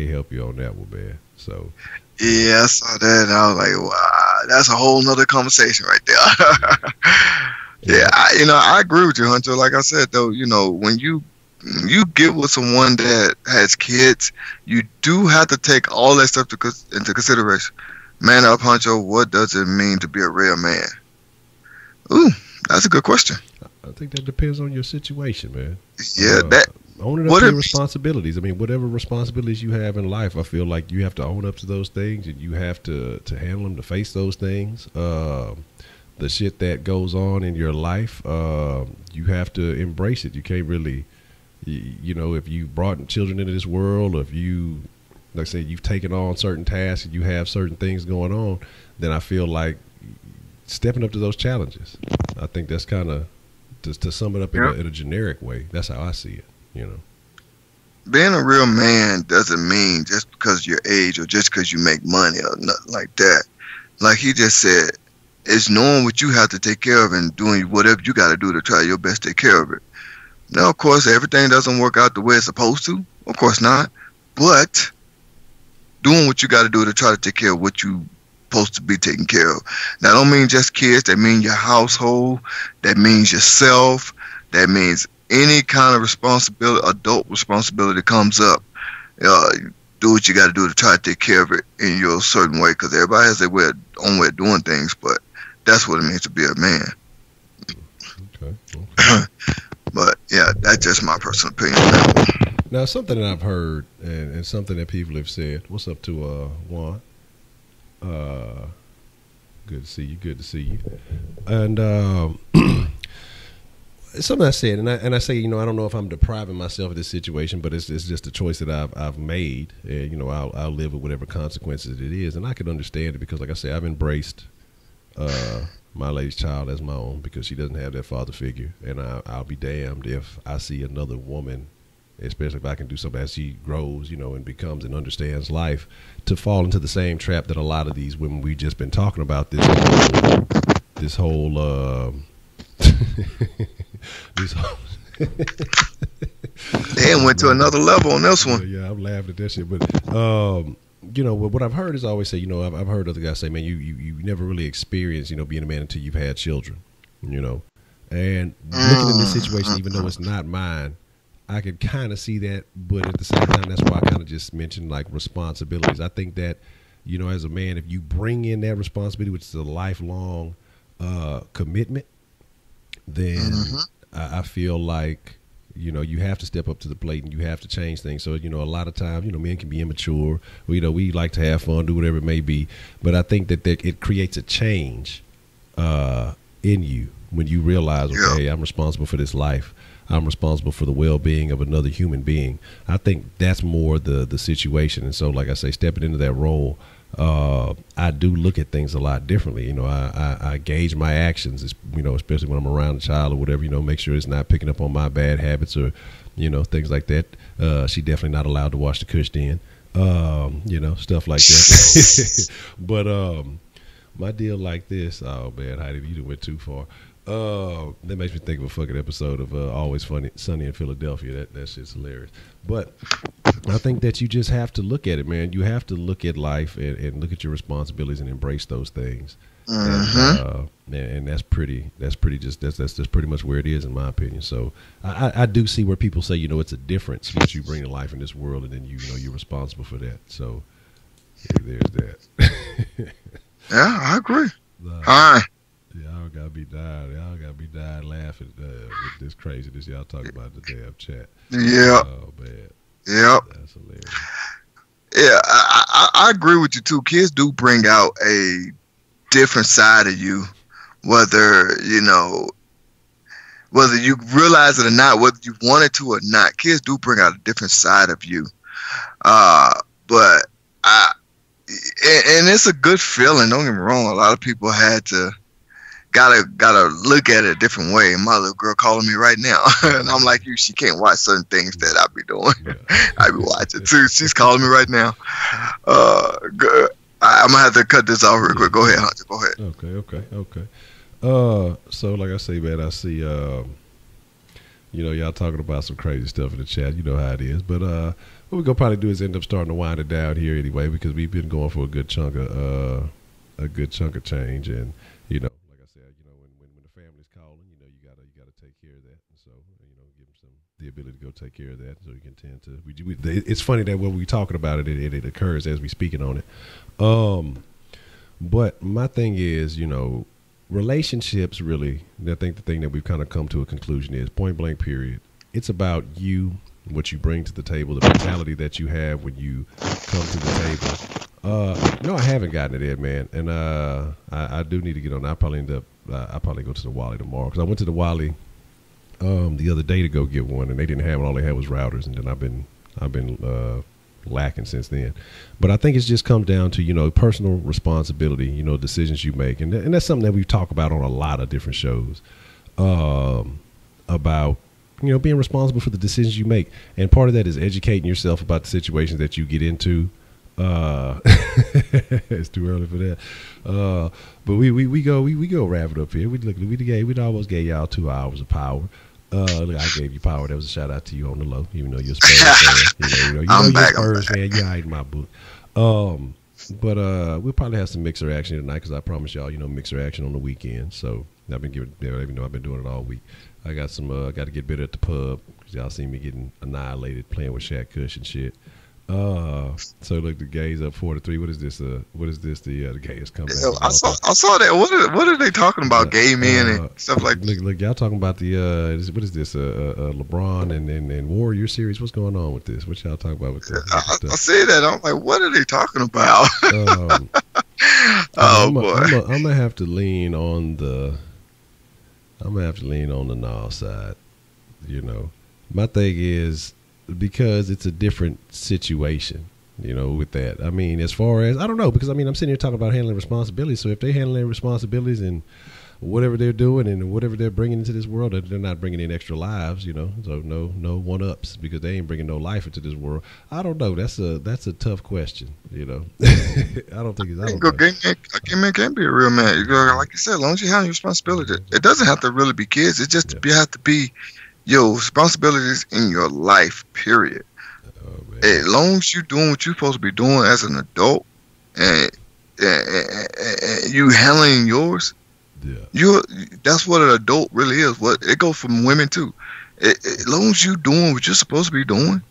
help you on that one, man. So yeah, I saw that. And I was like, wow, that's a whole nother conversation right there. Yeah, I agree with you, Honcho. Like I said, though, when you get with someone that has kids, you do have to take all that stuff into consideration. Man up, Honcho, what does it mean to be a real man? Ooh, that's a good question. I think that depends on your situation, man. Yeah, owning up to your responsibilities. I mean, whatever responsibilities you have in life, I feel like you have to own up to those things, and you have to handle them, to face those things. The shit that goes on in your life, you have to embrace it. You can't really, if you brought children into this world, or if you, like I say, you've taken on certain tasks and you have certain things going on, then I feel like stepping up to those challenges. I think that's kind of, to sum it up in a generic way, that's how I see it, Being a real man doesn't mean just because of your age or just because you make money or nothing like that. Like he just said, it's knowing what you have to take care of and doing whatever you got to do to try your best to take care of it. Now, of course, everything doesn't work out the way it's supposed to. Of course not. But doing what you got to do to try to take care of what you supposed to be taking care of. That don't mean just kids. That means your household. That means yourself. That means any kind of responsibility, adult responsibility comes up. Do what you got to do to try to take care of it in your certain way, because everybody has their own way of doing things, but that's what it means to be a man. Okay. But yeah, that's just my personal opinion on that one. Now, something that I've heard and something that people have said. What's up to Juan? Good to see you. Good to see you. And something I said, and I say, I don't know if I'm depriving myself of this situation, but it's just a choice that I've made, and I'll live with whatever consequences it is, and I can understand it because, like I say, I've embraced my lady's child as my own because she doesn't have that father figure, and I'll be damned if I see another woman, especially if I can do something as she grows, and becomes and understands life, to fall into the same trap that a lot of these women we've just been talking about. This whole. Damn, went to another level on this one. Yeah, I'm laughing at that shit. But what I've heard is always say, I've heard other guys say, man, you never really experience, being a man until you've had children, And looking at this situation, even though it's not mine, I could kind of see that. But at the same time, that's why I kind of just mentioned like responsibilities. I think that, as a man, if you bring in that responsibility, which is a lifelong commitment, then I feel like, you have to step up to the plate and you have to change things. So, a lot of times, men can be immature. We like to have fun, do whatever it may be. But I think that it creates a change in you when you realize, okay, I'm responsible for this life. I'm responsible for the well-being of another human being. I think that's more the situation. And so, like I say, stepping into that role, I do look at things a lot differently. I gauge my actions, especially when I'm around a child or whatever, make sure it's not picking up on my bad habits or, things like that. She definitely not allowed to watch the Kush den, stuff like that. But my deal like this, oh man, Heidi, you went too far. That makes me think of a fucking episode of Always Sunny in Philadelphia. That shit's hilarious. But I think that you just have to look at it, man. You have to look at life and look at your responsibilities and embrace those things. And that's pretty much where it is, in my opinion. So I do see where people say, it's a difference what you bring to life in this world, and then you're responsible for that. So there's that. Yeah, I agree. Hi. Y'all gotta be dying laughing with this craziness y'all talking about in the damn chat. Yeah. Oh man. Yep. That's hilarious. Yeah, I agree with you too. Kids do bring out a different side of you, whether you realize it or not, whether you want it to or not. Kids do bring out a different side of you. But and it's a good feeling. Don't get me wrong. A lot of people had to gotta look at it a different way. My little girl calling me right now, and I'm like you. She can't watch certain things that I be doing. I be watching too. She's calling me right now. Good. I'm gonna have to cut this off real quick. Go ahead, Honcho. Go ahead. Okay. So like I say, man, I see. Y'all talking about some crazy stuff in the chat. You know how it is. But what we're gonna probably do is end up starting to wind it down here anyway, because we've been going for a good chunk of change, and like I said, when the family's calling, you gotta take care of that. And so give them the ability to go take care of that, so you can tend to. It's funny that when we talking about it, it occurs as we speaking on it. But my thing is, relationships really, I think the thing that we've kind of come to a conclusion is point blank period. It's about you, what you bring to the table, the mentality that you have when you come to the table. I haven't gotten it yet, man. And I do need to get on. I'll probably go to the Wally tomorrow, because I went to the Wally the other day to go get one, and they didn't have it. All they had was routers, and then I've been lacking since then. But I think it's just comes down to personal responsibility, decisions you make, and that's something that we've talked about on a lot of different shows about being responsible for the decisions you make, and part of that is educating yourself about the situations that you get into. It's too early for that. But we go wrap it up here. We almost gave y'all 2 hours of power. Look, I gave you power. That was a shout out to you on the low, even though you're a Spurs fan. You're a Spurs fan. You're in my book. But we'll probably have some mixer action tonight, because I promise y'all, mixer action on the weekend. So I've been even though I've been doing it all week. I got some. Got to get better at the pub, because y'all see me getting annihilated playing with Kush and shit. So look, the gays up 4-3. What is this? The gays coming. I saw that. What are they talking about? Gay men and stuff like that. Look, y'all talking about the what is this? LeBron and Warrior series. What's going on with this? What y'all talking about with this? I see that. I'm like, what are they talking about? Boy, I'm gonna have to lean on the. Nas side. My thing is, because it's a different situation, with that. I mean, as far as, I don't know, because I'm sitting here talking about handling responsibilities. So if they handle their responsibilities and whatever they're doing and whatever they're bringing into this world, they're not bringing in extra lives, so no one-ups, because they ain't bringing no life into this world. I don't know. That's a tough question, I don't think it's, a gay man can be a real man. Like you said, as long as you handle your responsibility, it doesn't have to really be kids. It just have to be your responsibilities in your life, period. As long as you're doing what you're supposed to be doing as an adult, and you handling yours, that's what an adult really is. What it goes from women too. As long as you're doing what you're supposed to be doing,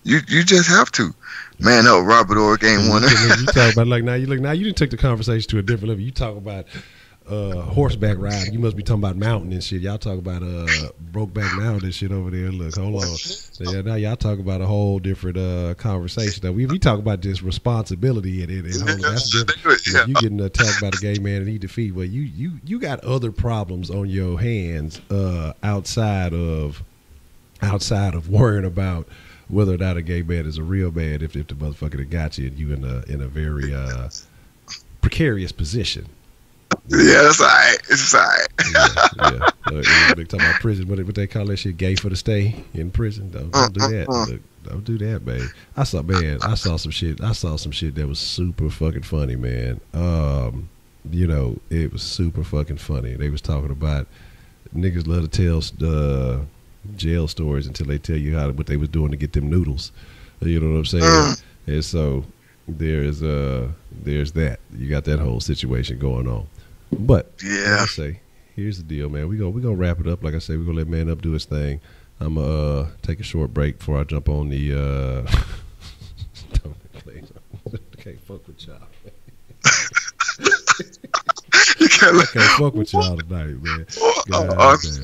you just have to. Man, no, Robert Orr game winner. You talk about now you didn't take the conversation to a different level. You talk about horseback riding. You must be talking about mountain and shit. Y'all talk about Brokeback Mountain and shit over there. Look, hold on. Yeah, now y'all talk about a whole different conversation. Now we talk about this responsibility and that's different. Yeah. You getting attacked by the gay man and he defeated. Well, you got other problems on your hands outside of worrying about whether or not a gay man is a real man. If the motherfucker that got you and you in a very precarious position. Yeah, that's all right. It's all right. Yeah. They talking about prison. What they call that shit? Gay for the stay in prison. Don't do that. Look, don't do that, babe. I saw some shit. I saw some shit that was super fucking funny, man. It was super fucking funny. They was talking about niggas love to tell jail stories until they tell you what they was doing to get them noodles. You know what I'm saying? And so there's that. You got that whole situation going on. But like I say, here's the deal, man. We gonna wrap it up. Like I say, we're gonna let Man Up do his thing. I'm gonna take a short break before I jump on the can't fuck with y'all. I can't fuck with y'all tonight, man.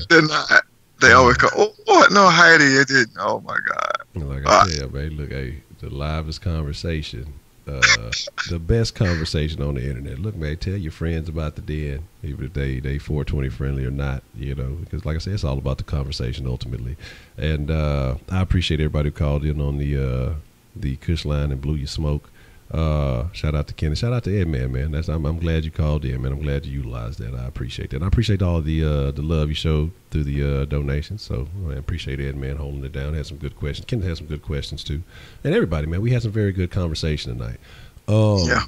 They're not. They always go, oh, what? No, Heidi, it didn't. Oh, my God. Like I tell you, man, look, hey, the livest conversation, the best conversation on the internet. Look, man, tell your friends about the den, even if they 420 friendly or not, because like I said, it's all about the conversation ultimately. And I appreciate everybody who called in on the Kush line and blew your smoke. Shout out to Kenny. Shout out to Edman, man. I'm glad you called in, man. I'm glad you utilized that. I appreciate that. And I appreciate all the love you showed through the donations. So I appreciate Edman holding it down. Had some good questions. Kenny had some good questions too. And everybody, man, we had some very good conversation tonight. Yeah.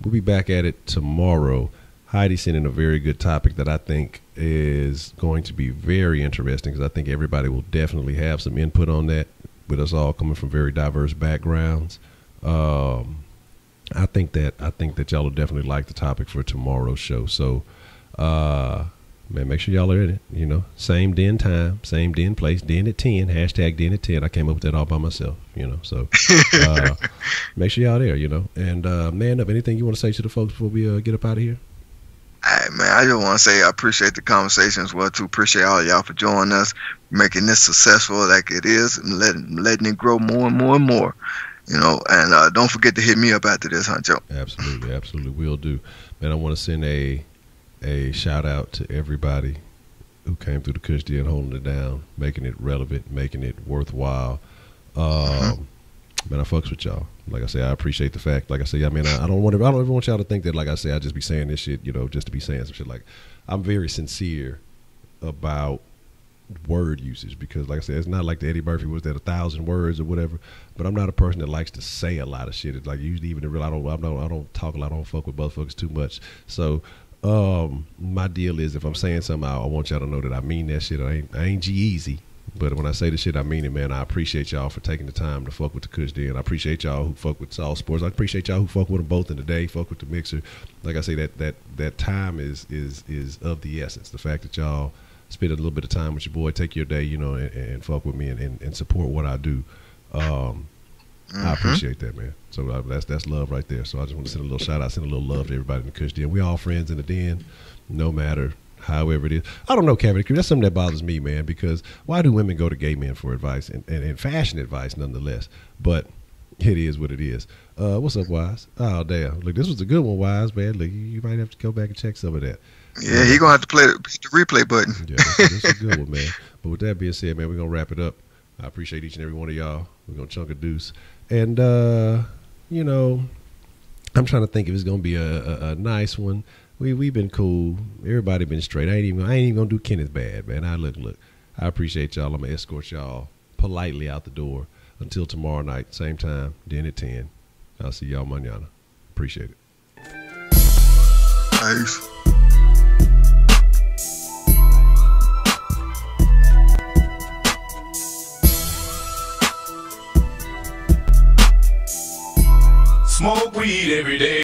We'll be back at it tomorrow. Heidi sent in a very good topic that I think is going to be very interesting, because I think everybody will definitely have some input on that, with us all coming from very diverse backgrounds. I think that y'all will definitely like the topic for tomorrow's show. So, man, make sure y'all are in it. You know, same den time, same den place, den at 10. Hashtag den at 10. I came up with that all by myself. You know, so make sure y'all there. You know, and Man Up, anything you want to say to the folks before we get up out of here? Hey, man, I just want to say I appreciate the conversation as well, too. Appreciate all y'all for joining us, making this successful like it is, and letting it grow more and more and more. You know, and don't forget to hit me up after this, Honcho. Absolutely, absolutely, will do. Man, I want to send a shout out to everybody who came through the Kush Den, holding it down, making it relevant, making it worthwhile. Man, I fucks with y'all. Like I say, I appreciate the fact. Like I say, I mean, I don't ever want y'all to think that, like I say, I just be saying this shit, you know, just to be saying some shit. Like, I'm very sincere about word usage, because, like I said, it's not like the Eddie Murphy was that 1,000 words or whatever. But I'm not a person that likes to say a lot of shit. It's like, usually even in real, I don't talk a lot. I don't fuck with motherfuckers too much. So my deal is, if I'm saying something, I want y'all to know that I mean that shit. I ain't G-Eazy. But when I say the shit, I mean it, man. I appreciate y'all for taking the time to fuck with the Kush Den. I appreciate y'all who fuck with All Sports. I appreciate y'all who fuck with them both in the day, fuck with the mixer. Like I say, that time is of the essence. The fact that y'all spend a little bit of time with your boy, take your day, you know, and fuck with me and support what I do. I appreciate that, man. So that's love right there. So I just want to send a little shout out, send a little love to everybody in the Kush Den. We all friends in the den, no matter however it is. I don't know, Kevin. That's something that bothers me, man, because why do women go to gay men for advice and fashion advice nonetheless? But it is what it is. What's up, Wise? Oh, damn. Look, this was a good one, Wise, man. Look, you might have to go back and check some of that. Yeah, he going to have to hit the replay button. Yeah, this is a good one, man. But with that being said, man, we're going to wrap it up. I appreciate each and every one of y'all. We're going to chunk a deuce. And, you know, I'm trying to think if it's going to be a nice one. We've been cool. Everybody been straight. I ain't even gonna do Kenneth bad, man. Look. I appreciate y'all. I'm gonna escort y'all politely out the door until tomorrow night, same time, den at 10. I'll see y'all mañana. Appreciate it. Nice. Smoke weed every day.